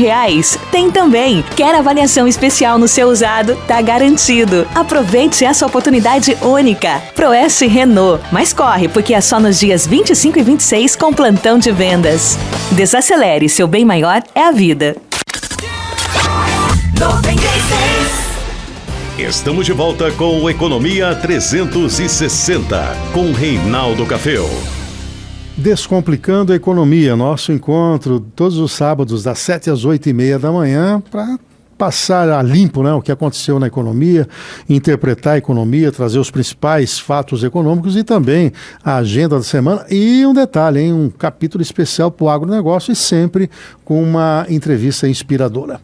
Tem também. Quer avaliação especial no seu usado? Tá garantido. Aproveite essa oportunidade única. Proeste Renault. Mas corre, porque é só nos dias 25 e 26 com plantão de vendas. Desacelere, seu bem maior é a vida. 96. Estamos de volta com o Economia 360, com Reinaldo Caféu. Descomplicando a Economia, nosso encontro todos os sábados das 7 às 8h30 da manhã para passar a limpo, né, o que aconteceu na economia, interpretar a economia, trazer os principais fatos econômicos e também a agenda da semana. E um detalhe, hein, um capítulo especial para o agronegócio e sempre com uma entrevista inspiradora.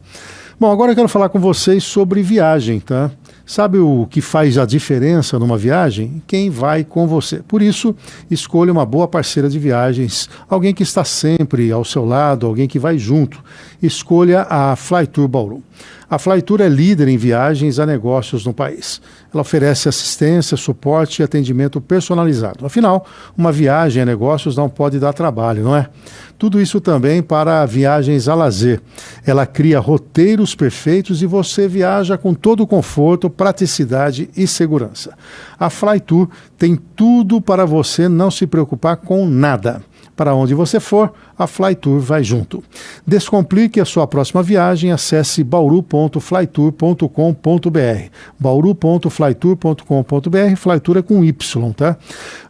Bom, agora eu quero falar com vocês sobre viagem, tá? Sabe o que faz a diferença numa viagem? Quem vai com você. Por isso, escolha uma boa parceira de viagens, alguém que está sempre ao seu lado, alguém que vai junto. Escolha a Flytour Bauru. A Flytour é líder em viagens a negócios no país. Ela oferece assistência, suporte e atendimento personalizado. Afinal, uma viagem a negócios não pode dar trabalho, não é? Tudo isso também para viagens a lazer. Ela cria roteiros perfeitos e você viaja com todo o conforto, praticidade e segurança. A Flytour tem tudo para você não se preocupar com nada. Para onde você for, a Flytour vai junto. Descomplique a sua próxima viagem, acesse bauru.flytour.com.br. bauru.flytour.com.br, Flytour é com Y, tá?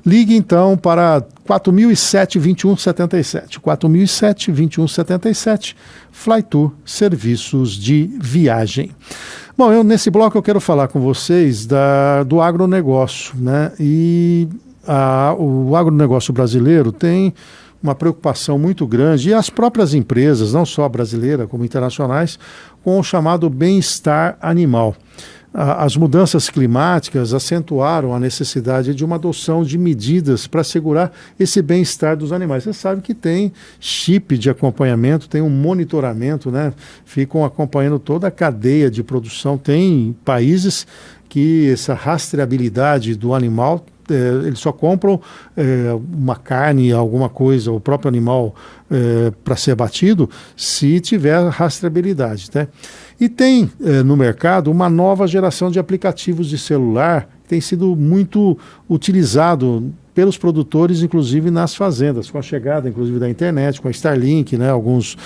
Ligue então para 4007-2177. 4007-2177, Flytour, serviços de viagem. Bom, nesse bloco eu quero falar com vocês do agronegócio, né? E o agronegócio brasileiro tem uma preocupação muito grande, e as próprias empresas, não só brasileiras como internacionais, com o chamado bem-estar animal. As mudanças climáticas acentuaram a necessidade de uma adoção de medidas para assegurar esse bem-estar dos animais. Você sabe que tem chip de acompanhamento, tem um monitoramento, né? Ficam acompanhando toda a cadeia de produção. Tem países que essa rastreabilidade do animal, eles só compram uma carne, alguma coisa, o próprio animal para ser abatido, se tiver rastreabilidade, né? E tem no mercado uma nova geração de aplicativos de celular que tem sido muito utilizado pelos produtores, inclusive nas fazendas, com a chegada, inclusive, da internet, com a Starlink, né? Alguns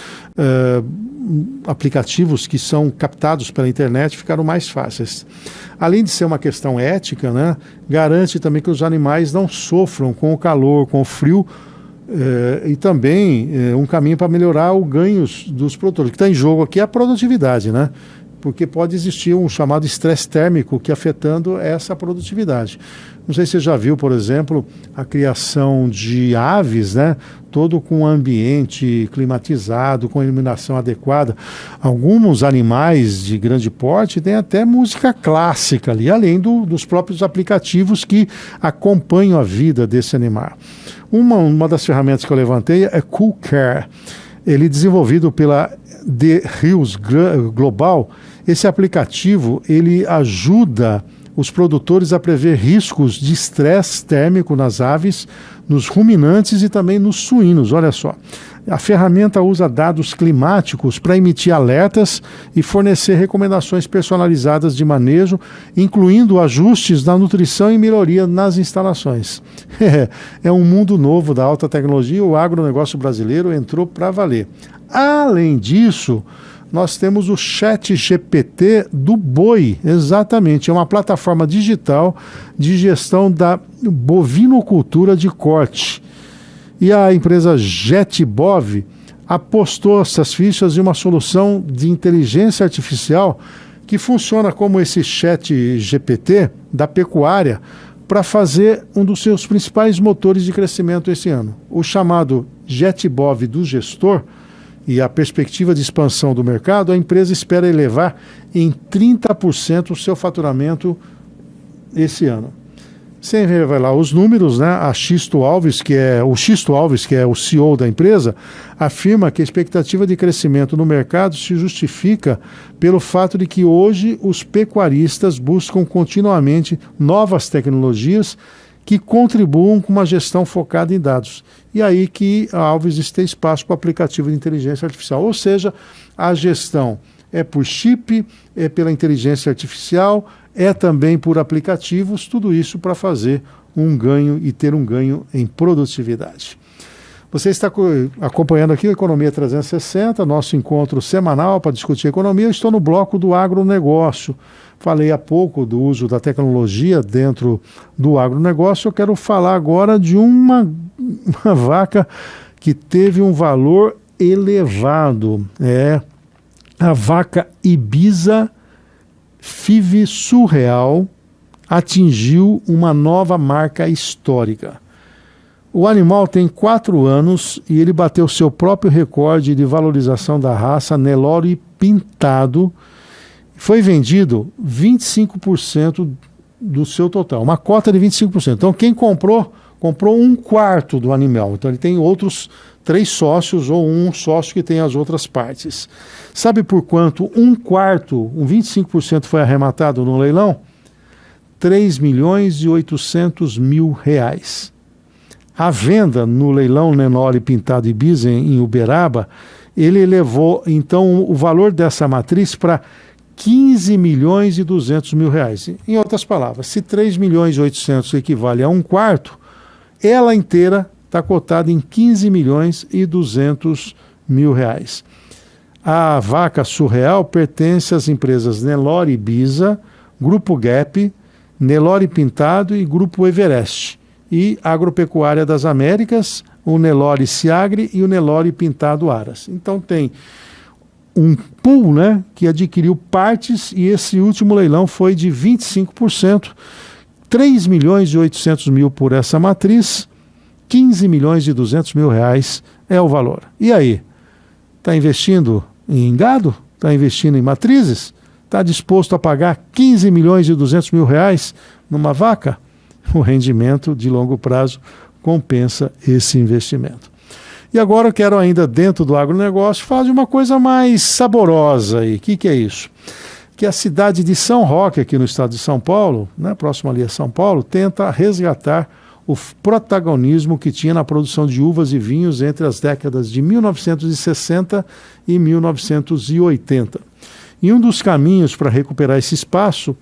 aplicativos que são captados pela internet ficaram mais fáceis. Além de ser uma questão ética, né? Garante também que os animais não sofram com o calor, com o frio, e também um caminho para melhorar o ganho dos produtores. O que está em jogo aqui é a produtividade, né? Porque pode existir um chamado estresse térmico que afetando essa produtividade. Não sei se você já viu, por exemplo, a criação de aves, né? Todo com ambiente climatizado, com iluminação adequada. Alguns animais de grande porte têm até música clássica ali, além dos próprios aplicativos que acompanham a vida desse animal. Uma das ferramentas que eu levantei é Cool Care. Ele é desenvolvido pela The Hills Global. Esse aplicativo, ele ajuda os produtores a prever riscos de estresse térmico nas aves, nos ruminantes e também nos suínos. Olha só, a ferramenta usa dados climáticos para emitir alertas e fornecer recomendações personalizadas de manejo, incluindo ajustes na nutrição e melhoria nas instalações. É um mundo novo da alta tecnologia, o agronegócio brasileiro entrou para valer. Além disso, nós temos o ChatGPT do boi, exatamente, é uma plataforma digital de gestão da bovinocultura de corte. E a empresa JetBov apostou essas fichas em uma solução de inteligência artificial que funciona como esse ChatGPT da pecuária para fazer um dos seus principais motores de crescimento esse ano. O chamado JetBov do gestor e a perspectiva de expansão do mercado, a empresa espera elevar em 30% o seu faturamento esse ano. Sem revelar os números, né, o Xisto Alves, que é o CEO da empresa, afirma que a expectativa de crescimento no mercado se justifica pelo fato de que hoje os pecuaristas buscam continuamente novas tecnologias que contribuam com uma gestão focada em dados. E aí que a Alves tem espaço para o aplicativo de inteligência artificial. Ou seja, a gestão é por chip, é pela inteligência artificial, é também por aplicativos, tudo isso para fazer um ganho e ter um ganho em produtividade. Você está acompanhando aqui o Economia 360, nosso encontro semanal para discutir economia. Eu estou no bloco do agronegócio. Falei há pouco do uso da tecnologia dentro do agronegócio. Eu quero falar agora de uma vaca que teve um valor elevado. É a vaca Ibiza FIV Surreal atingiu uma nova marca histórica. O animal tem 4 anos e ele bateu seu próprio recorde de valorização da raça Nelore Pintado. Foi vendido 25% do seu total, uma cota de 25%. Então quem comprou 1/4 do animal. Então ele tem outros 3 sócios ou um sócio que tem as outras partes. Sabe por quanto 1/4, 25% foi arrematado no leilão? R$3.800.000. A venda no leilão Nelore Pintado Ibiza em Uberaba, ele elevou então o valor dessa matriz para R$15.200.000. Em outras palavras, se R$3.800.000 equivale a 1/4, ela inteira está cotada em R$15.200.000. A vaca surreal pertence às empresas Nelore Ibiza, Grupo Gap, Nelore Pintado e Grupo Everest. E Agropecuária das Américas, o Nelore Siagre e o Nelore Pintado Aras. Então tem um pool, né, que adquiriu partes e esse último leilão foi de 25%, R$3.800.000 por essa matriz, R$15.200.000 é o valor. E aí? Está investindo em gado? Está investindo em matrizes? Está disposto a pagar R$15.200.000 numa vaca? O rendimento de longo prazo compensa esse investimento. E agora eu quero ainda, dentro do agronegócio, falar de uma coisa mais saborosa aí. O que é isso? Que a cidade de São Roque, aqui no estado de São Paulo, né, próximo ali a São Paulo, tenta resgatar o protagonismo que tinha na produção de uvas e vinhos entre as décadas de 1960 e 1980. E um dos caminhos para recuperar esse espaço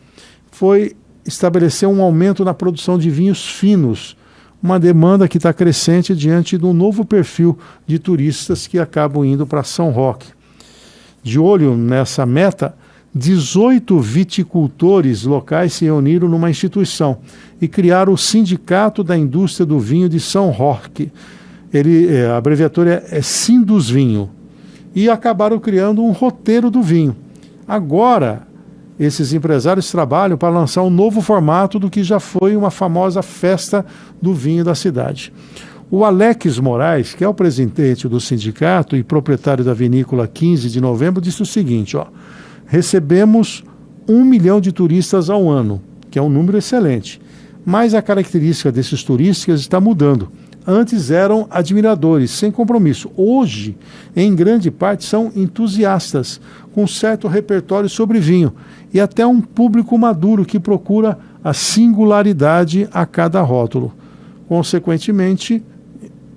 foi estabelecer um aumento na produção de vinhos finos, uma demanda que está crescente diante de um novo perfil de turistas que acabam indo para São Roque. De olho nessa meta, 18 viticultores locais se reuniram numa instituição e criaram o Sindicato da Indústria do Vinho de São Roque. A abreviatura é Sindusvinho. E acabaram criando um roteiro do vinho. Agora, esses empresários trabalham para lançar um novo formato do que já foi uma famosa festa do vinho da cidade. O Alex Moraes, que é o presidente do sindicato e proprietário da vinícola 15 de novembro, disse o seguinte, recebemos 1 milhão de turistas ao ano, que é um número excelente, mas a característica desses turistas está mudando. Antes eram admiradores, sem compromisso. Hoje, em grande parte, são entusiastas, com certo repertório sobre vinho. E até um público maduro que procura a singularidade a cada rótulo. Consequentemente,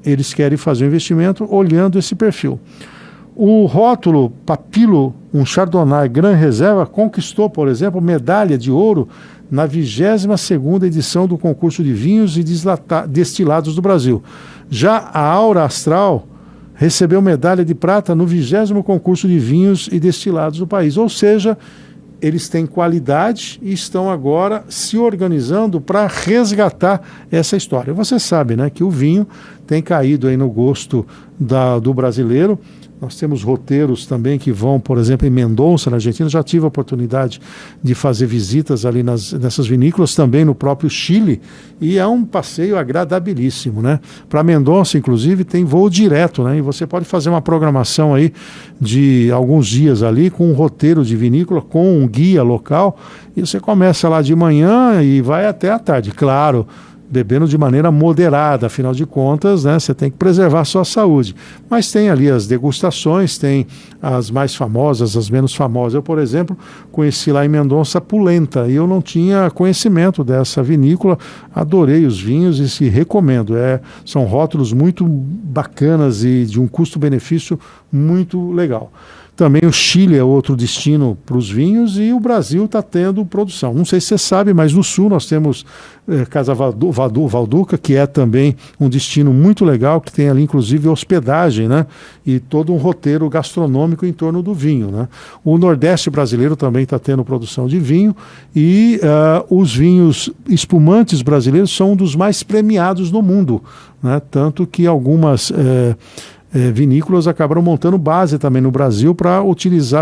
eles querem fazer um investimento olhando esse perfil. O rótulo Papilo, um Chardonnay Gran Reserva, conquistou, por exemplo, medalha de ouro na 22ª edição do concurso de vinhos e destilados do Brasil. Já a Aura Astral recebeu medalha de prata no 20º concurso de vinhos e destilados do país. Ou seja, eles têm qualidade e estão agora se organizando para resgatar essa história. Você sabe, né, que o vinho tem caído aí no gosto do brasileiro. Nós temos roteiros também que vão, por exemplo, em Mendonça, na Argentina. Já tive a oportunidade de fazer visitas ali nessas vinícolas, também no próprio Chile, e é um passeio agradabilíssimo, né? Para Mendonça, inclusive, tem voo direto, né? E você pode fazer uma programação aí de alguns dias ali com um roteiro de vinícola, com um guia local, e você começa lá de manhã e vai até a tarde. Claro, bebendo de maneira moderada, afinal de contas, né, você tem que preservar a sua saúde. Mas tem ali as degustações, tem as mais famosas, as menos famosas. Eu, por exemplo, conheci lá em Mendonça Pulenta, e eu não tinha conhecimento dessa vinícola, adorei os vinhos e se recomendo. São rótulos muito bacanas e de um custo-benefício muito legal. Também o Chile é outro destino para os vinhos e o Brasil está tendo produção. Não sei se você sabe, mas no sul nós temos Casa Valduca, que é também um destino muito legal, que tem ali inclusive hospedagem, né? E todo um roteiro gastronômico em torno do vinho, né? O Nordeste brasileiro também está tendo produção de vinho e os vinhos espumantes brasileiros são um dos mais premiados no mundo, né? Tanto que algumas vinícolas acabaram montando base também no Brasil para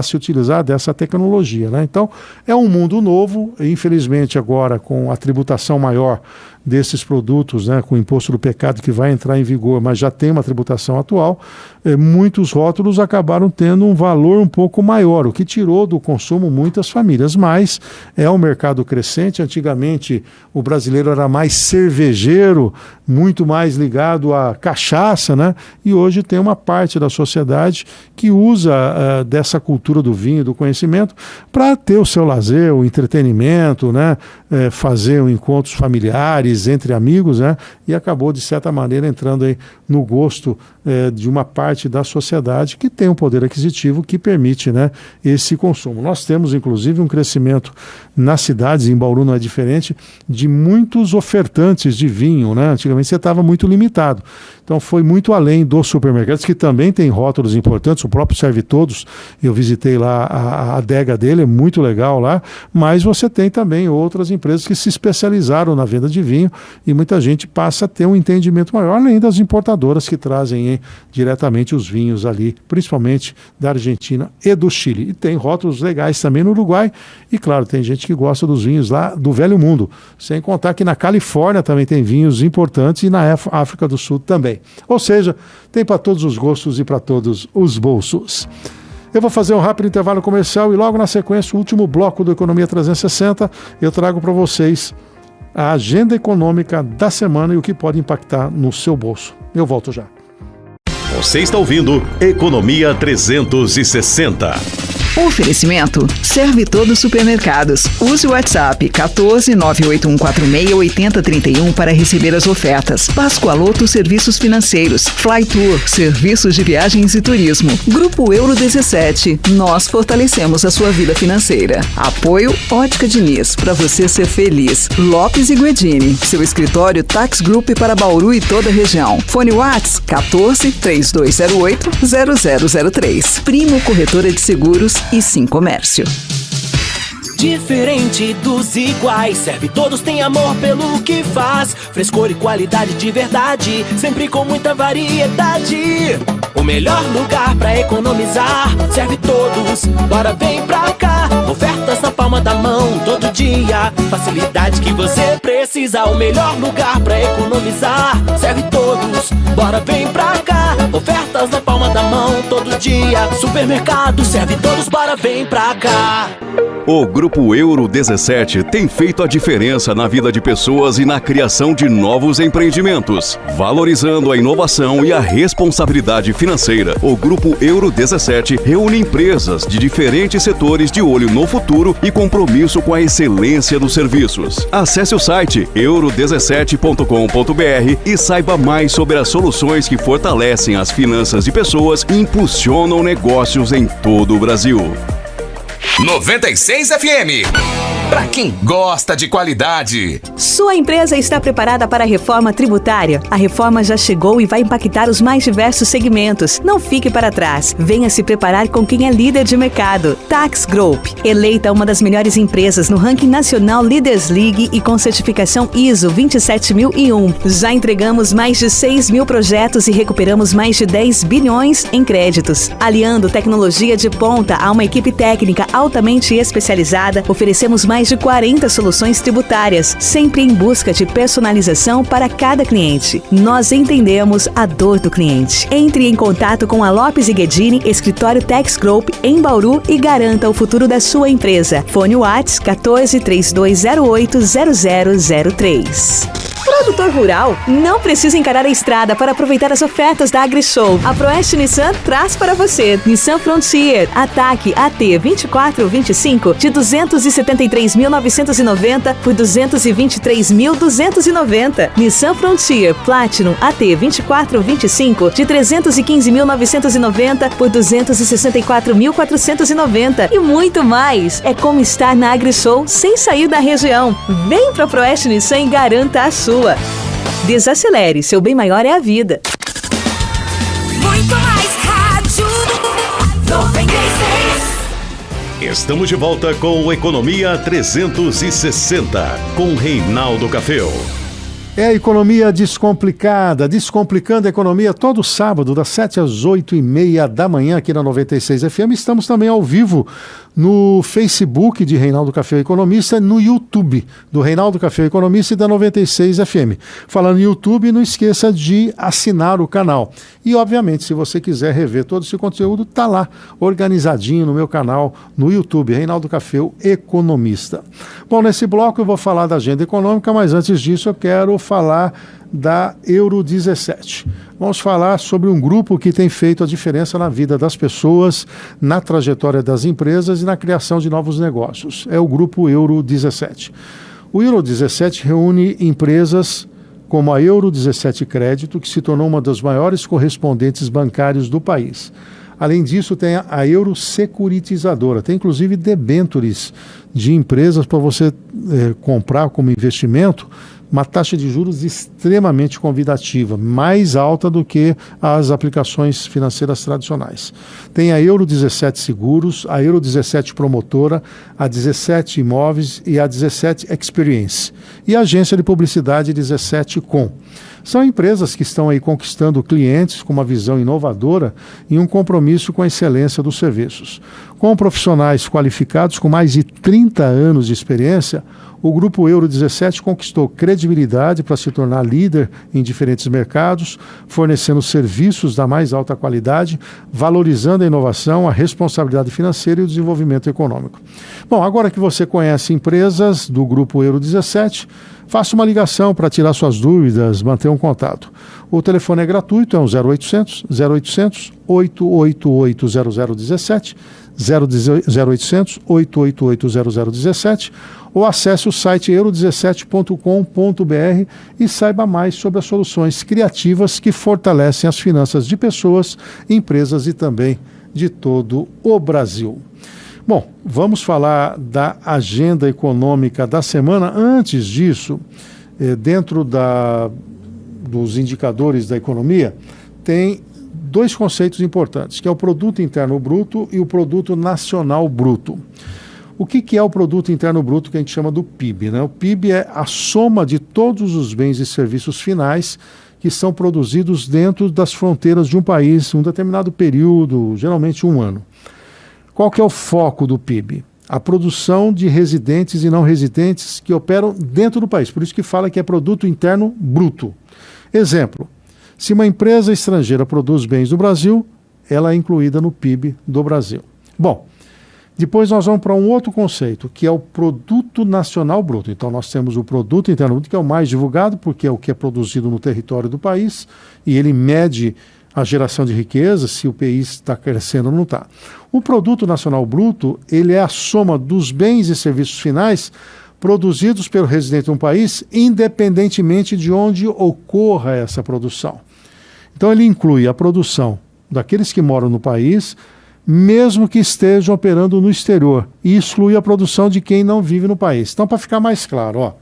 se utilizar dessa tecnologia, né? Então, é um mundo novo, infelizmente agora com a tributação maior desses produtos, né, com o imposto do pecado que vai entrar em vigor, mas já tem uma tributação atual, muitos rótulos acabaram tendo um valor um pouco maior, o que tirou do consumo muitas famílias, mas é um mercado crescente. Antigamente o brasileiro era mais cervejeiro, muito mais ligado à cachaça, né? E hoje tem uma parte da sociedade que usa dessa cultura do vinho, do conhecimento, para ter o seu lazer, o entretenimento, né? Fazer encontros familiares, entre amigos, né? E acabou, de certa maneira, entrando aí no gosto de uma parte da sociedade que tem um poder aquisitivo que permite, né, esse consumo. Nós temos, inclusive, um crescimento nas cidades, em Bauru não é diferente, de muitos ofertantes de vinho, né? Antigamente você estava muito limitado. Então foi muito além dos supermercados, que também tem rótulos importantes, o próprio Serve Todos, eu visitei lá a adega dele, é muito legal lá, mas você tem também outras empresas que se especializaram na venda de vinho e muita gente passa a ter um entendimento maior, além das importadoras que trazem diretamente os vinhos ali, principalmente da Argentina e do Chile. E tem rótulos legais também no Uruguai e, claro, tem gente que gosta dos vinhos lá do Velho Mundo, sem contar que na Califórnia também tem vinhos importantes e na África do Sul também. Ou seja, tem para todos os gostos e para todos os bolsos. Eu vou fazer um rápido intervalo comercial e logo na sequência, o último bloco do Economia 360, eu trago para vocês a agenda econômica da semana e o que pode impactar no seu bolso. Eu volto já. Você está ouvindo Economia 360. Oferecimento Serve Todos Supermercados. Use o WhatsApp 14 98146 8031 para receber as ofertas. Pascoaloto Serviços Financeiros. Flytour, serviços de viagens e turismo. Grupo Euro 17. Nós fortalecemos a sua vida financeira. Apoio Ótica Diniz, para você ser feliz. Lopes e Guedini, seu escritório Tax Group para Bauru e toda a região. Fone Whats 14 3208 0003. Primo Corretora de Seguros e Sim Comércio. Diferente dos iguais, Serve Todos tem amor pelo que faz. Frescor e qualidade de verdade, sempre com muita variedade. o melhor lugar pra economizar. Serve todos, bora vem pra cá. Ofertas na palma da mão, todo dia. Facilidade que você precisa, o melhor lugar pra economizar. Serve todos, bora vem pra cá. Ofertas na palma da mão, todo dia. Supermercado, serve todos, bora vem pra cá. O Grupo Euro 17 tem feito a diferença na vida de pessoas e na criação de novos empreendimentos, valorizando a inovação e a responsabilidade financeira. O Grupo Euro 17 reúne empresas de diferentes setores de olho no futuro e compromisso com a excelência dos serviços. Acesse o site euro17.com.br e saiba mais sobre as soluções que fortalecem as finanças de pessoas e impulsionam negócios em todo o Brasil. 96 FM. Para quem gosta de qualidade. Sua empresa está preparada para a reforma tributária? A reforma já chegou e vai impactar os mais diversos segmentos. Não fique para trás. Venha se preparar com quem é líder de mercado. Tax Group. Eleita uma das melhores empresas no ranking nacional Leaders League e com certificação ISO 27001. Já entregamos mais de 6 mil projetos e recuperamos mais de 10 bilhões em créditos. Aliando tecnologia de ponta a uma equipe técnica altamente especializada, oferecemos mais de 40 soluções tributárias, sempre em busca de personalização para cada cliente. Nós entendemos a dor do cliente. Entre em contato com a Lopes e Guedini, escritório Tax Group em Bauru e garanta o futuro da sua empresa. Fone WhatsApp 1432080003. Produtor rural não precisa encarar a estrada para aproveitar as ofertas da AgriShow. A Proeste Nissan traz para você Nissan Frontier Ataque AT 2425 de 273.990 por 223.290. Nissan Frontier Platinum AT 2425 de 315.990 por 264.490 e muito mais. É como estar na AgriShow sem sair da região. Vem para a Proeste Nissan e garanta a sua. Desacelere, seu bem maior é a vida. Muito mais rádio 96. Estamos de volta com o Economia 360, com Reinaldo Caféu. É a Economia Descomplicada, descomplicando a economia todo sábado, das 7 às 8h30 da manhã, aqui na 96 FM. Estamos também ao vivo no Facebook de Reinaldo Caféu Economista, no YouTube do Reinaldo Caféu Economista e da 96 FM. Falando em YouTube, não esqueça de assinar o canal. E, obviamente, se você quiser rever todo esse conteúdo, está lá, organizadinho no meu canal, no YouTube, Reinaldo Caféu Economista. Bom, nesse bloco eu vou falar da agenda econômica, mas antes disso eu quero falar da Euro 17. Vamos falar sobre um grupo que tem feito a diferença na vida das pessoas, na trajetória das empresas e na criação de novos negócios. É o grupo Euro 17. O Euro 17 reúne empresas como a Euro 17 Crédito, que se tornou uma das maiores correspondentes bancários do país. Além disso, tem a Euro Securitizadora, tem inclusive debêntures de empresas para você comprar como investimento, uma taxa de juros extremamente convidativa, mais alta do que as aplicações financeiras tradicionais. Tem a Euro 17 Seguros, a Euro 17 Promotora, a 17 Imóveis e a 17 Experience. E a agência de publicidade 17 Com. São empresas que estão aí conquistando clientes com uma visão inovadora e um compromisso com a excelência dos serviços. Com profissionais qualificados com mais de 30 anos de experiência, o Grupo Euro 17 conquistou credibilidade para se tornar líder em diferentes mercados, fornecendo serviços da mais alta qualidade, valorizando a inovação, a responsabilidade financeira e o desenvolvimento econômico. Bom, agora que você conhece empresas do Grupo Euro 17, faça uma ligação para tirar suas dúvidas, manter um contato. O telefone é gratuito, é um 0800 888 0017, 0800 888 0017, ou acesse o site euro17.com.br e saiba mais sobre as soluções criativas que fortalecem as finanças de pessoas, empresas e também de todo o Brasil. Bom, vamos falar da agenda econômica da semana. Antes disso, dentro dos indicadores da economia, tem dois conceitos importantes, que é o Produto Interno Bruto e o Produto Nacional Bruto. O que é o Produto Interno Bruto, que a gente chama do PIB, né? O PIB é a soma de todos os bens e serviços finais que que são produzidos dentro das fronteiras de um país, um determinado período, geralmente um ano. Qual que é o foco do PIB? A produção de residentes e não residentes que operam dentro do país. Por isso que fala que é produto interno bruto. Exemplo, se uma empresa estrangeira produz bens no Brasil, ela é incluída no PIB do Brasil. Bom, depois nós vamos para um outro conceito, que é o produto nacional bruto. Então nós temos o produto interno bruto, que é o mais divulgado, porque é o que é produzido no território do país, e ele mede a geração de riqueza, se o país está crescendo ou não está. O produto nacional bruto, ele é a soma dos bens e serviços finais produzidos pelo residente de um país, independentemente de onde ocorra essa produção. Então ele inclui a produção daqueles que moram no país, mesmo que estejam operando no exterior, e exclui a produção de quem não vive no país. Então, para ficar mais claro,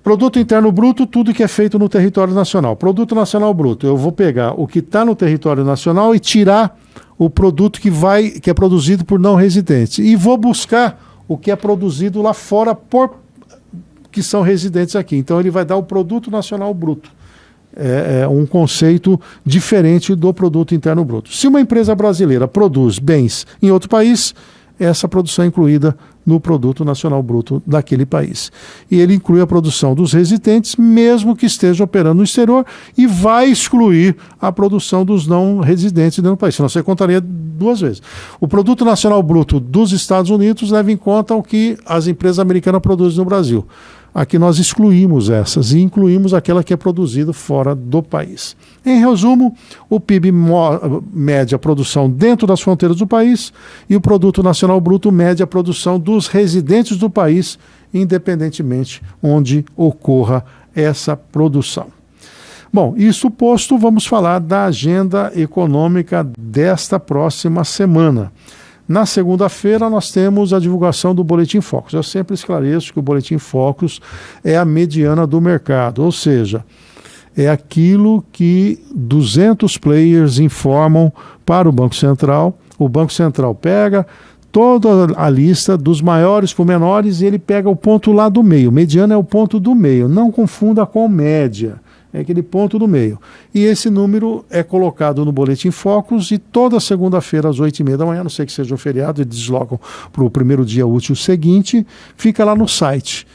produto interno bruto, tudo que é feito no território nacional. Produto nacional bruto, eu vou pegar o que está no território nacional e tirar o produto que é produzido por não residentes. E vou buscar o que é produzido lá fora que são residentes aqui. Então ele vai dar o produto nacional bruto. É um conceito diferente do produto interno bruto. Se uma empresa brasileira produz bens em outro país, essa produção é incluída no produto nacional bruto daquele país. E ele inclui a produção dos residentes, mesmo que esteja operando no exterior, e vai excluir a produção dos não residentes dentro do país. Senão você contaria duas vezes. O produto nacional bruto dos Estados Unidos leva em conta o que as empresas americanas produzem no Brasil. Aqui nós excluímos essas e incluímos aquela que é produzida fora do país. Em resumo, o PIB mede a produção dentro das fronteiras do país e o Produto Nacional Bruto mede a produção dos residentes do país, independentemente onde ocorra essa produção. Bom, isso posto, vamos falar da agenda econômica desta próxima semana. Na segunda-feira, nós temos a divulgação do Boletim Focus. Eu sempre esclareço que o Boletim Focus é a mediana do mercado, ou seja, é aquilo que 200 players informam para o Banco Central. O Banco Central pega toda a lista dos maiores para os menores e ele pega o ponto lá do meio. Mediana é o ponto do meio, não confunda com média. É aquele ponto do meio. E esse número é colocado no Boletim Focus e toda segunda-feira às 8h30 da manhã, a não sei que seja um feriado, eles deslocam para o primeiro dia útil seguinte, fica lá no site.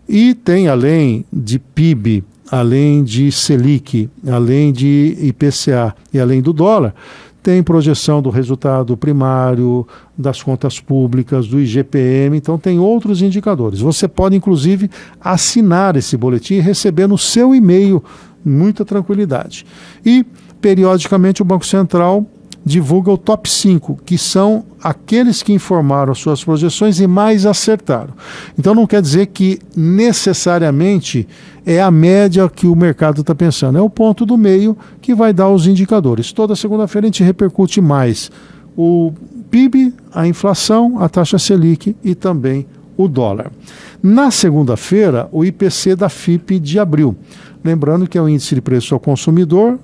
E tem, além de PIB, além de Selic, além de IPCA e além do dólar, tem projeção do resultado primário, das contas públicas, do IGPM, então tem outros indicadores. Você pode, inclusive, assinar esse boletim e receber no seu e-mail, muita tranquilidade. E, periodicamente, o Banco Central divulga o top 5, que são aqueles que informaram as suas projeções e mais acertaram. Então não quer dizer que necessariamente é a média que o mercado está pensando, é o ponto do meio que vai dar os indicadores. Toda segunda-feira a gente repercute mais o PIB, a inflação, a taxa Selic e também o dólar. Na segunda-feira, o IPC da FIPE de abril. Lembrando que é o índice de preço ao consumidor,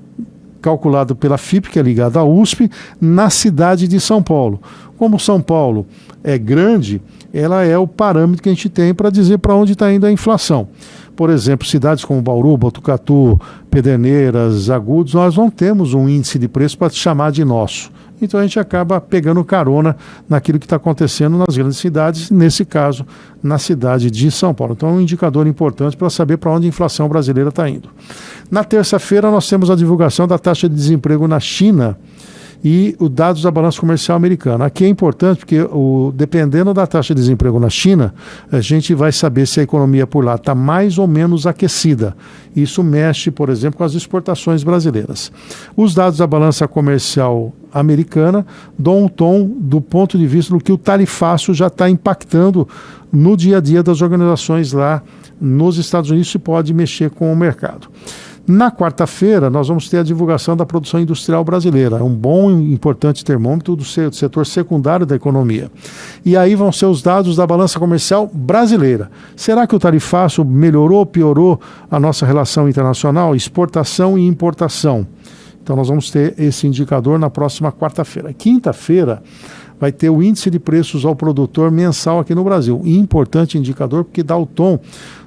calculado pela FIPE, que é ligada à USP, na cidade de São Paulo. Como São Paulo é grande, ela é o parâmetro que a gente tem para dizer para onde está indo a inflação. Por exemplo, cidades como Bauru, Botucatu, Pederneiras, Agudos, nós não temos um índice de preço para chamar de nosso. Então a gente acaba pegando carona naquilo que está acontecendo nas grandes cidades, nesse caso, na cidade de São Paulo. Então é um indicador importante para saber para onde a inflação brasileira está indo. Na terça-feira nós temos a divulgação da taxa de desemprego na China e os dados da balança comercial americana. Aqui é importante porque, dependendo da taxa de desemprego na China, a gente vai saber se a economia por lá está mais ou menos aquecida. Isso mexe, por exemplo, com as exportações brasileiras. Os dados da balança comercial americana dão um tom do ponto de vista do que o tarifaço já está impactando no dia a dia das organizações lá nos Estados Unidos, e pode mexer com o mercado. Na quarta-feira, nós vamos ter a divulgação da produção industrial brasileira, é um bom e importante termômetro do setor secundário da economia. E aí vão ser os dados da balança comercial brasileira. Será que o tarifaço melhorou ou piorou a nossa relação internacional, exportação e importação? Então nós vamos ter esse indicador na próxima quarta-feira. Quinta-feira vai ter o índice de preços ao produtor mensal aqui no Brasil. Importante indicador porque dá o tom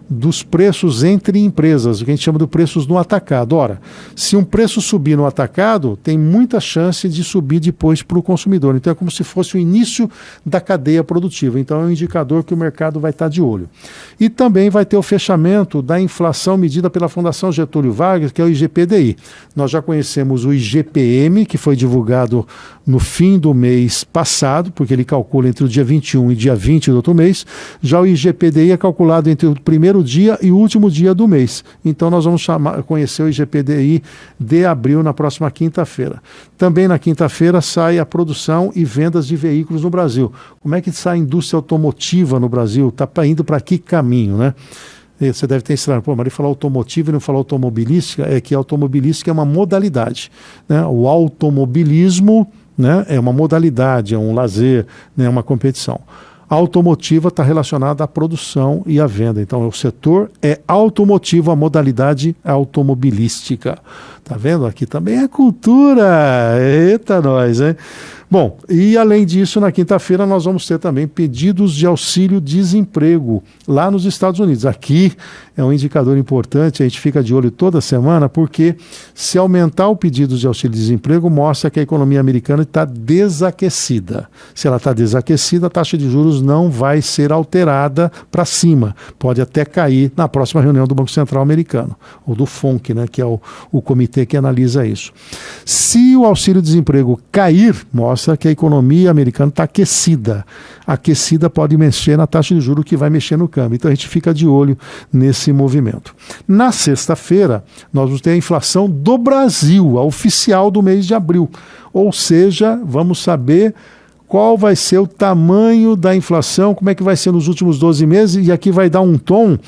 dos preços entre empresas, o que a gente chama de preços no atacado. Ora, se um preço subir no atacado, tem muita chance de subir depois para o consumidor. Então é como se fosse o início da cadeia produtiva. Então é um indicador que o mercado vai estar de olho. E também vai ter o fechamento da inflação medida pela Fundação Getúlio Vargas, que é o IGPDI. Nós já conhecemos o IGPM, que foi divulgado no fim do mês passado, porque ele calcula entre o dia 21 e dia 20 do outro mês. Já o IGPDI é calculado entre o primeiro dia e o último dia do mês. Então nós vamos conhecer o IGPDI de abril na próxima quinta-feira. Também na quinta-feira sai a produção e vendas de veículos no Brasil. Como é que está a indústria automotiva no Brasil? Está indo para que caminho, né? Você deve ter estranho, mas ele falou automotivo e não falou automobilística, é que a automobilística é uma modalidade, né? O automobilismo, né, é uma modalidade, é um lazer, né, é uma competição. A automotiva está relacionada à produção e à venda. Então, o setor é automotivo, a modalidade é automobilística. Tá vendo? Aqui também é cultura. Eita, nós, hein? Bom, e além disso, na quinta-feira nós vamos ter também pedidos de auxílio-desemprego lá nos Estados Unidos. Aqui é um indicador importante, a gente fica de olho toda semana, porque se aumentar o pedido de auxílio-desemprego, mostra que a economia americana está desaquecida. Se ela está desaquecida, a taxa de juros não vai ser alterada para cima. Pode até cair na próxima reunião do Banco Central americano, ou do FONC, né, que é o comitê que analisa isso. Se o auxílio-desemprego cair, mostra que a economia americana está aquecida. Aquecida pode mexer na taxa de juros, que vai mexer no câmbio. Então a gente fica de olho nesse movimento. Na sexta-feira, nós vamos ter a inflação do Brasil, a oficial do mês de abril. Ou seja, vamos saber qual vai ser o tamanho da inflação, como é que vai ser nos últimos 12 meses, e aqui vai dar um tom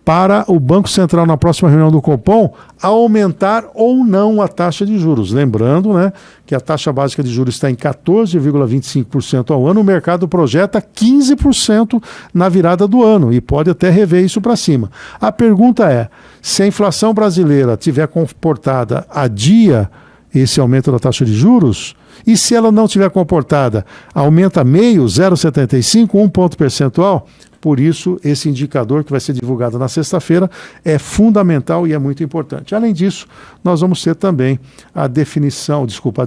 para o Banco Central, na próxima reunião do Copom, aumentar ou não a taxa de juros. Lembrando, né, que a taxa básica de juros está em 14,25% ao ano, o mercado projeta 15% na virada do ano e pode até rever isso para cima. A pergunta é, se a inflação brasileira tiver comportada a dia esse aumento da taxa de juros, e se ela não tiver comportada, aumenta meio, 0,75, 1 ponto percentual? Por isso, esse indicador que vai ser divulgado na sexta-feira é fundamental e é muito importante. Além disso, nós vamos ter também a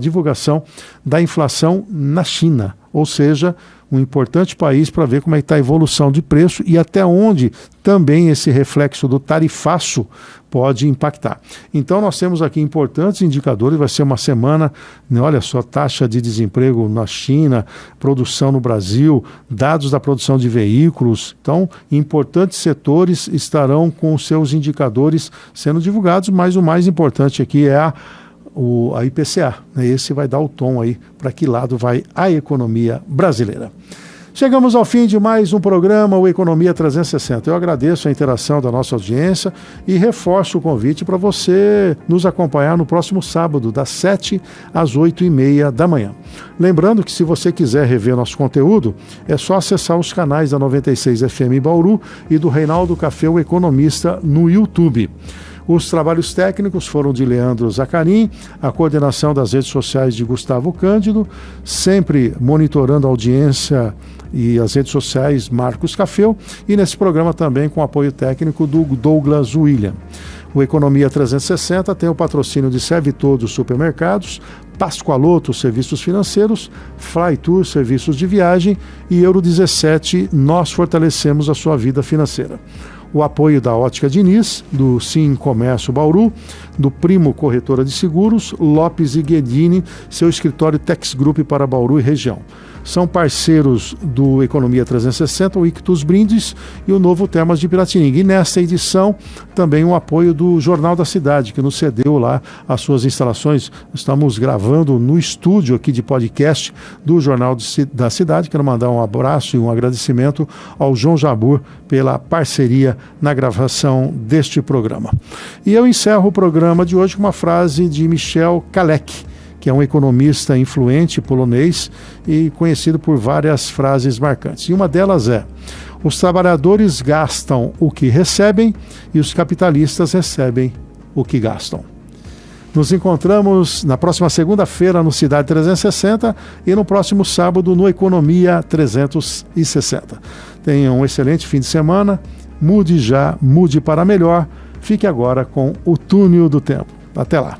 divulgação da inflação na China, ou seja, um importante país para ver como é que está a evolução de preço e até onde também esse reflexo do tarifaço pode impactar. Então nós temos aqui importantes indicadores, vai ser uma semana, né, olha só, taxa de desemprego na China, produção no Brasil, dados da produção de veículos. Então, importantes setores estarão com seus indicadores sendo divulgados, mas o mais importante aqui é a IPCA, né? Esse vai dar o tom aí para que lado vai a economia brasileira. Chegamos ao fim de mais um programa, o Economia 360. Eu agradeço a interação da nossa audiência e reforço o convite para você nos acompanhar no próximo sábado, das 7 às 8h30 da manhã. Lembrando que se você quiser rever nosso conteúdo, é só acessar os canais da 96 FM Bauru e do Reinaldo Café, o Economista, no YouTube. Os trabalhos técnicos foram de Leandro Zacarim, a coordenação das redes sociais de Gustavo Cândido, sempre monitorando a audiência e as redes sociais Marcos Cafeu, e nesse programa também com apoio técnico do Douglas William. O Economia 360 tem o patrocínio de Servitodos Supermercados, Pascoaloto Serviços Financeiros, Flytour Serviços de Viagem e Euro 17, nós fortalecemos a sua vida financeira. O apoio da Ótica Diniz, do Sim Comércio Bauru, do Primo Corretora de Seguros, Lopes e Guedini, seu escritório Tex Group para Bauru e região. São parceiros do Economia 360, o Ictus Brindes e o Novo Termas de Piratininga. E nesta edição, também o apoio do Jornal da Cidade, que nos cedeu lá as suas instalações. Estamos gravando no estúdio aqui de podcast do Jornal da Cidade. Quero mandar um abraço e um agradecimento ao João Jabur pela parceria na gravação deste programa. E eu encerro o programa de hoje com uma frase de Michel Kalecki, que é um economista influente polonês e conhecido por várias frases marcantes. E uma delas é: os trabalhadores gastam o que recebem e os capitalistas recebem o que gastam. Nos encontramos na próxima segunda-feira no Cidade 360 e no próximo sábado no Economia 360. Tenham um excelente fim de semana Mude já, mude para melhor. Fique agora com o Túnel do Tempo. Até lá.